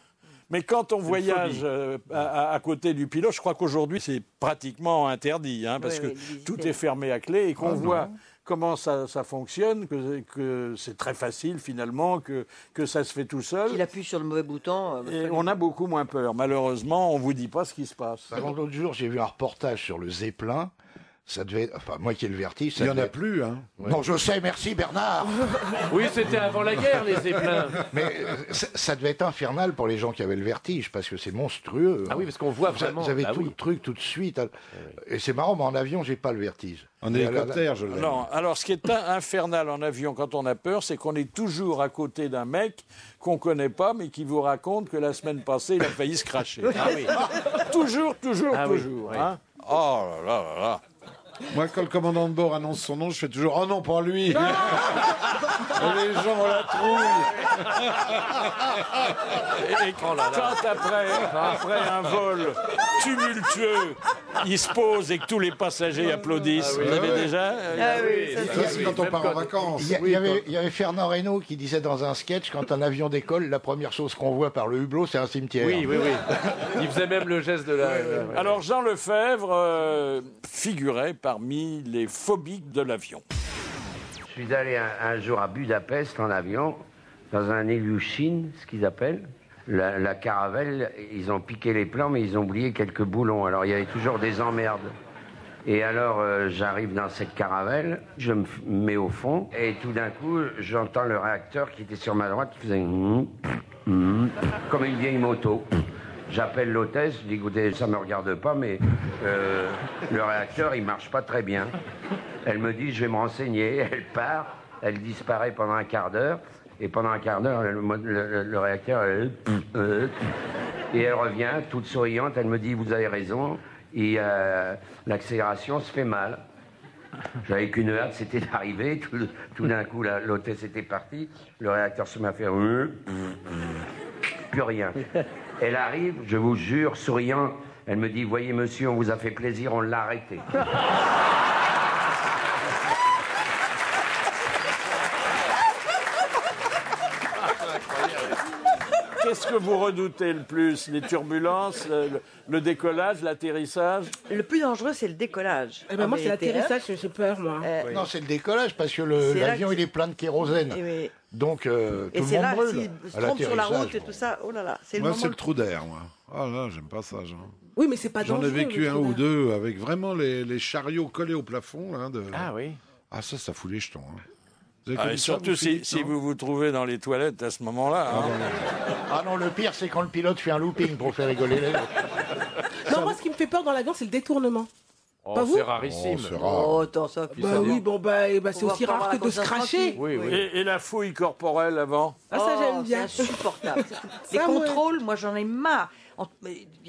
Mais quand on voyage à côté du pilote, je crois qu'aujourd'hui c'est pratiquement interdit, hein, parce que tout est fermé à clé et qu'on voit comment ça fonctionne, que c'est très facile finalement, que ça se fait tout seul. Il appuie sur le mauvais bouton. Et on a beaucoup moins peur. Malheureusement, on ne vous dit pas ce qui se passe. L'autre jour, j'ai vu un reportage sur le Zeppelin. Ça devait être... Enfin, moi qui ai le vertige... Il n'y en a plus, hein. Non, je sais, merci Bernard. Oui, c'était avant la guerre, les Zeppelins. Mais ça devait être infernal pour les gens qui avaient le vertige, parce que c'est monstrueux. Ah oui, parce qu'on voit vraiment... Vous avez tout le truc tout de suite. Et c'est marrant, mais en avion, j'ai pas le vertige. En hélicoptère, je l'ai. Non, alors ce qui est infernal en avion quand on a peur, c'est qu'on est toujours à côté d'un mec qu'on connaît pas, mais qui vous raconte que la semaine passée, il a failli se cracher. Ah oui. Toujours. Oui. Hein. Oh là là. Moi, quand le commandant de bord annonce son nom, je fais toujours « Oh non, pas lui !» Les gens ont la trouille. Et quand après un vol tumultueux, il se pose et que tous les passagers applaudissent, vous avez déjà c'est quand on part en vacances. Il y avait Fernand Reynaud qui disait dans un sketch, quand un avion décolle, la première chose qu'on voit par le hublot, c'est un cimetière. Oui. Il faisait même le geste de la... Alors Jean Lefebvre figurait parmi les phobiques de l'avion. Je suis allé un jour à Budapest en avion, dans un Ilyushin, ce qu'ils appellent. La caravelle, ils ont piqué les plans, mais ils ont oublié quelques boulons. Alors il y avait toujours des emmerdes. Et alors j'arrive dans cette caravelle, je me mets au fond, et tout d'un coup, j'entends le réacteur qui était sur ma droite qui faisait comme une vieille moto. J'appelle l'hôtesse, je dis écoutez, ça me regarde pas, mais le réacteur, il marche pas très bien. Elle me dit je vais me renseigner. Elle part, elle disparaît pendant un quart d'heure. Et pendant un quart d'heure, le réacteur... et elle revient, toute souriante, elle me dit vous avez raison, et l'accélération se fait mal. J'avais qu'une hâte, c'était d'arriver. Tout d'un coup, l'hôtesse était partie, le réacteur se met à faire... plus rien. Elle arrive, je vous jure, souriant, elle me dit voyez monsieur, on vous a fait plaisir, on l'a arrêté. Qu'est-ce que vous redoutez le plus? Les turbulences, le décollage, l'atterrissage? Le plus dangereux, c'est le décollage. Eh ben moi, c'est l'atterrissage, j'ai peur, moi. Non, c'est le décollage, parce que l'avion, il est plein de kérosène. Donc, tout le monde brûle. S'il se trompe sur la route et tout ça, oh là là, c'est le Moi, moment... c'est le trou d'air, moi. Ah là, j'aime pas ça, Jean. Oui, mais c'est pas dangereux. J'en ai vécu le un trou ou d'air. deux avec vraiment les chariots collés au plafond. Là, Ah oui. Ah, ça fout les jetons. Hein. Vous avez Et connu ça, surtout vous, Philippe, si non vous vous trouvez dans les toilettes à ce moment-là. Hein. Ah non, le pire, c'est quand le pilote fait un looping pour faire rigoler les autres. Non, moi, ce qui me fait peur dans l'avion, c'est le détournement. Oh, Pas vous c'est rarissime. Oh, c'est rare. Oh, attends, ça... Bah oui, bon, c'est aussi va pas rare avoir que de se la cracher. Oui. Et la fouille corporelle avant? Ah, ça, j'aime bien. C'est insupportable. Les Ça, contrôles, moi, j'en ai marre.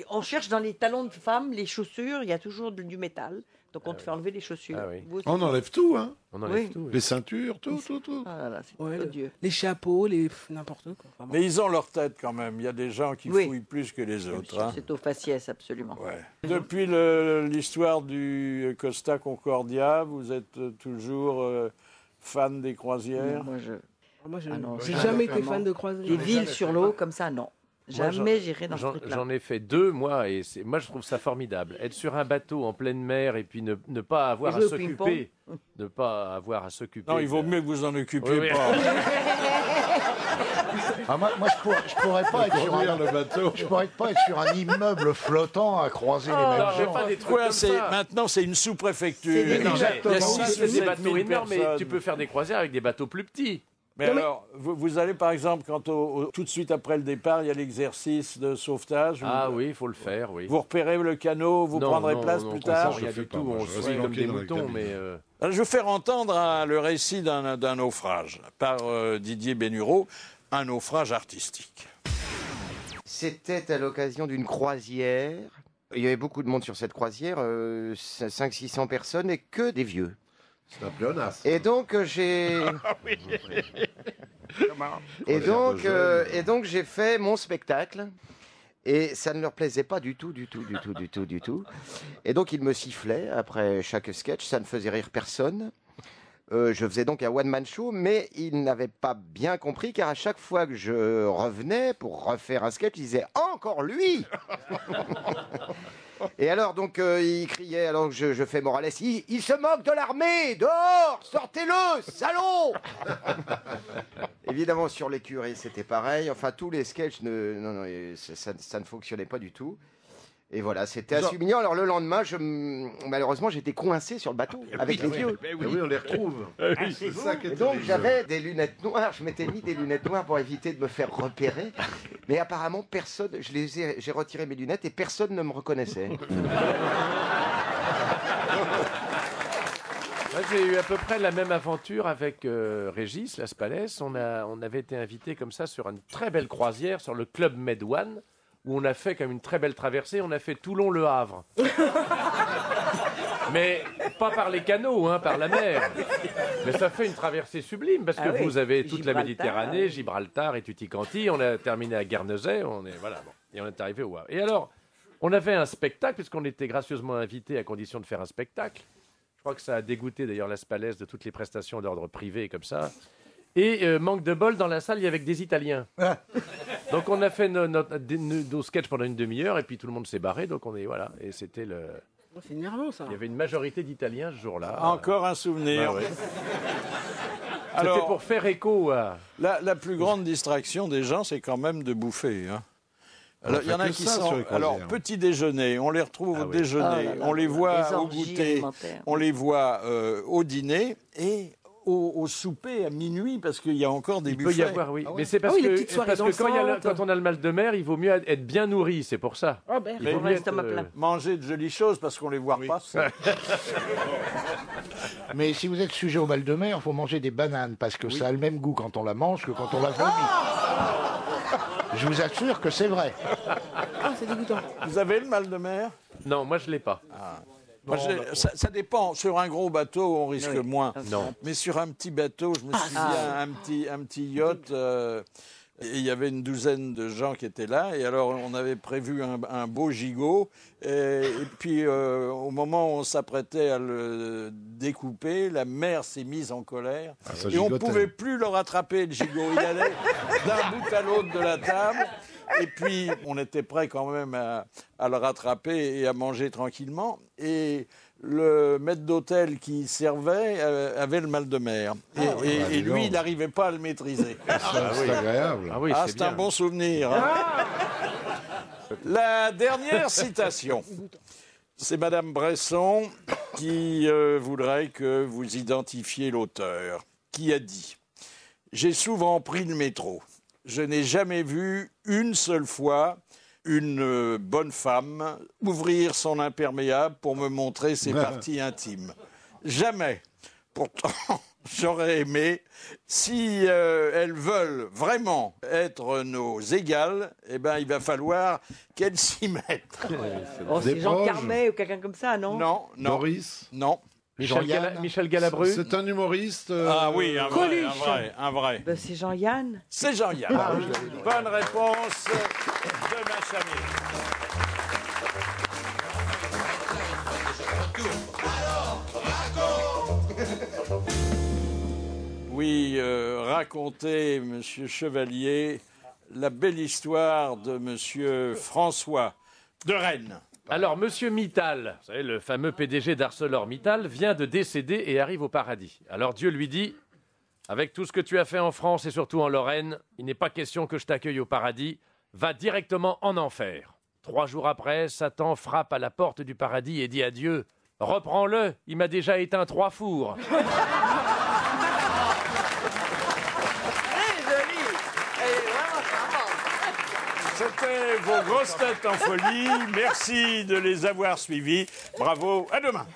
On cherche dans les talons de femmes, les chaussures, il y a toujours du métal. Donc on te fait enlever les chaussures. Ah oui. Vous aussi. On enlève tout, hein. On enlève Oui. tout. Les ceintures, tout. Ah là là, c'est Ouais, odieux. les chapeaux, n'importe quoi. Enfin, bon. Mais ils ont leur tête quand même. Il y a des gens qui Oui. fouillent plus que les autres. Hein. C'est au faciès, absolument. Ouais. Depuis l'histoire du Costa Concordia, vous êtes toujours fan des croisières? Moi, Ah non, j'ai ça, jamais été vraiment. fan de croisière. Des villes sur l'eau comme ça, non. Moi, Jamais j'irai dans ce truc-là. J'en ai fait 2, moi, et moi je trouve ça formidable. Être sur un bateau en pleine mer et puis ne pas avoir à jouer au s'occuper. Ne pas avoir à s'occuper. Non, il vaut mieux que vous en occupiez Oui. pas. Ah, moi, je pourrais pas être sur le bateau. Je pourrais pas être sur un immeuble flottant à croiser les mêmes gens. pas des trucs Quoi, comme ça. maintenant c'est une sous-préfecture. Exactement. Il y a Ça, 6 c'est 000 des bateaux énormes, mais personnes. tu peux faire des croisières avec des bateaux plus petits. Mais alors, vous allez par exemple, quand tout de suite après le départ, il y a l'exercice de sauvetage. Ah oui, il faut le faire, oui. Vous repérez le canot, vous prendrez place plus tard. Rien du tout, moi, on je se reste suit comme bloqué des dans la moutons, cabine. mais... Alors, je vais faire entendre le récit d'un naufrage par Didier Bénureau, un naufrage artistique. C'était à l'occasion d'une croisière. Il y avait beaucoup de monde sur cette croisière, 500-600 personnes, et que des vieux. C'est un pléonasme. Et donc j'ai... Et donc j'ai fait mon spectacle. Et ça ne leur plaisait pas du tout. Et donc ils me sifflaient après chaque sketch, ça ne faisait rire personne. Je faisais donc un one-man show, mais il n'avait pas bien compris, car à chaque fois que je revenais pour refaire un sketch, il disait « Encore lui !» Et alors, donc, il criait, alors que je fais Morales, il se moque de l'armée, dehors, sortez-le, salaud. Évidemment, sur les curés, c'était pareil. Enfin, tous les sketchs, ça ne fonctionnait pas du tout. Et voilà, c'était assez humiliant. Alors, le lendemain, malheureusement, j'étais coincé sur le bateau avec les vieux. Oui, on les retrouve. C'est ça qui est Donc, terrible. j'avais des lunettes noires. Je m'étais mis des lunettes noires pour éviter de me faire repérer. Mais apparemment, personne. J'ai retiré mes lunettes et personne ne me reconnaissait. Moi, j'ai eu à peu près la même aventure avec Régis Laspalès. On avait été invité comme ça sur une très belle croisière sur le Club Med One, où on a fait comme une très belle traversée. On a fait Toulon-Le Havre. Mais pas par les canaux, hein, par la mer. Mais ça fait une traversée sublime, parce que vous avez toute la Méditerranée, Gibraltar et Tutti-Quanti. On a terminé à Guernesey, et on est arrivé au Havre. Et alors, on avait un spectacle, puisqu'on était gracieusement invités à condition de faire un spectacle. Je crois que ça a dégoûté d'ailleurs Laspalès de toutes les prestations d'ordre privé comme ça. Et manque de bol, dans la salle, il y avait des Italiens. Donc on a fait nos sketchs pendant une demi-heure et puis tout le monde s'est barré. Donc voilà. Et c'était le. C'est énervant ça. Il y avait une majorité d'Italiens ce jour-là. Encore un souvenir. Bah, ouais. C'était pour faire écho à. La plus grande distraction des gens, c'est quand même de bouffer. Hein. Alors, il y en a qui sont. Alors, petit déjeuner, on les retrouve au déjeuner, on les voit au goûter, on les voit au dîner et au souper à minuit, parce qu'il y a encore des buffets. Il peut y avoir, oui. Mais c'est parce que quand on a le mal de mer, il vaut mieux être bien nourri, c'est pour ça. Il vaut mieux manger de jolies choses parce qu'on les voit pas. Mais si vous êtes sujet au mal de mer, il faut manger des bananes, parce que ça a le même goût quand on la mange que quand on la vomit. Je vous assure que c'est vrai. Ah, c'est dégoûtant. Vous avez le mal de mer? Non, moi je ne l'ai pas. Moi, ça dépend. Sur un gros bateau, on risque moins. Non. Mais sur un petit bateau, je me souviens, un petit yacht, et il y avait une douzaine de gens qui étaient là. Et alors, on avait prévu un beau gigot. Et puis, au moment où on s'apprêtait à le découper, la mer s'est mise en colère. Et on ne pouvait plus le rattraper, le gigot. Il allait d'un bout à l'autre de la table. Et puis, on était prêt quand même à le rattraper et à manger tranquillement. Et le maître d'hôtel qui servait avait le mal de mer. Et lui, il n'arrivait pas à le maîtriser. C'est agréable. C'est un bon souvenir. Hein. La dernière citation, c'est Madame Bresson qui voudrait que vous identifiez l'auteur, qui a dit « J'ai souvent pris le métro. Je n'ai jamais vu une seule fois une bonne femme ouvrir son imperméable pour me montrer ses parties intimes. Jamais. Pourtant, j'aurais aimé, si elles veulent vraiment être nos égales, eh ben, il va falloir qu'elles s'y mettent. C'est Jean Carmet ou quelqu'un comme ça, non? Non. Doris? Non. Michel Galabru. C'est un humoriste. Ah oui, un vrai. Ben, c'est Jean-Yann. C'est Jean-Yann. Bonne réponse de ma famille. Oui, racontez, Monsieur Chevalier, la belle histoire de Monsieur François de Rennes. Alors, Monsieur Mittal, vous savez, le fameux PDG d'ArcelorMittal, vient de décéder et arrive au paradis. Alors Dieu lui dit, avec tout ce que tu as fait en France et surtout en Lorraine, il n'est pas question que je t'accueille au paradis, va directement en enfer. 3 jours après, Satan frappe à la porte du paradis et dit à Dieu, reprends-le, il m'a déjà éteint 3 fours. C'était vos grosses têtes en folie. Merci de les avoir suivis. Bravo. À demain.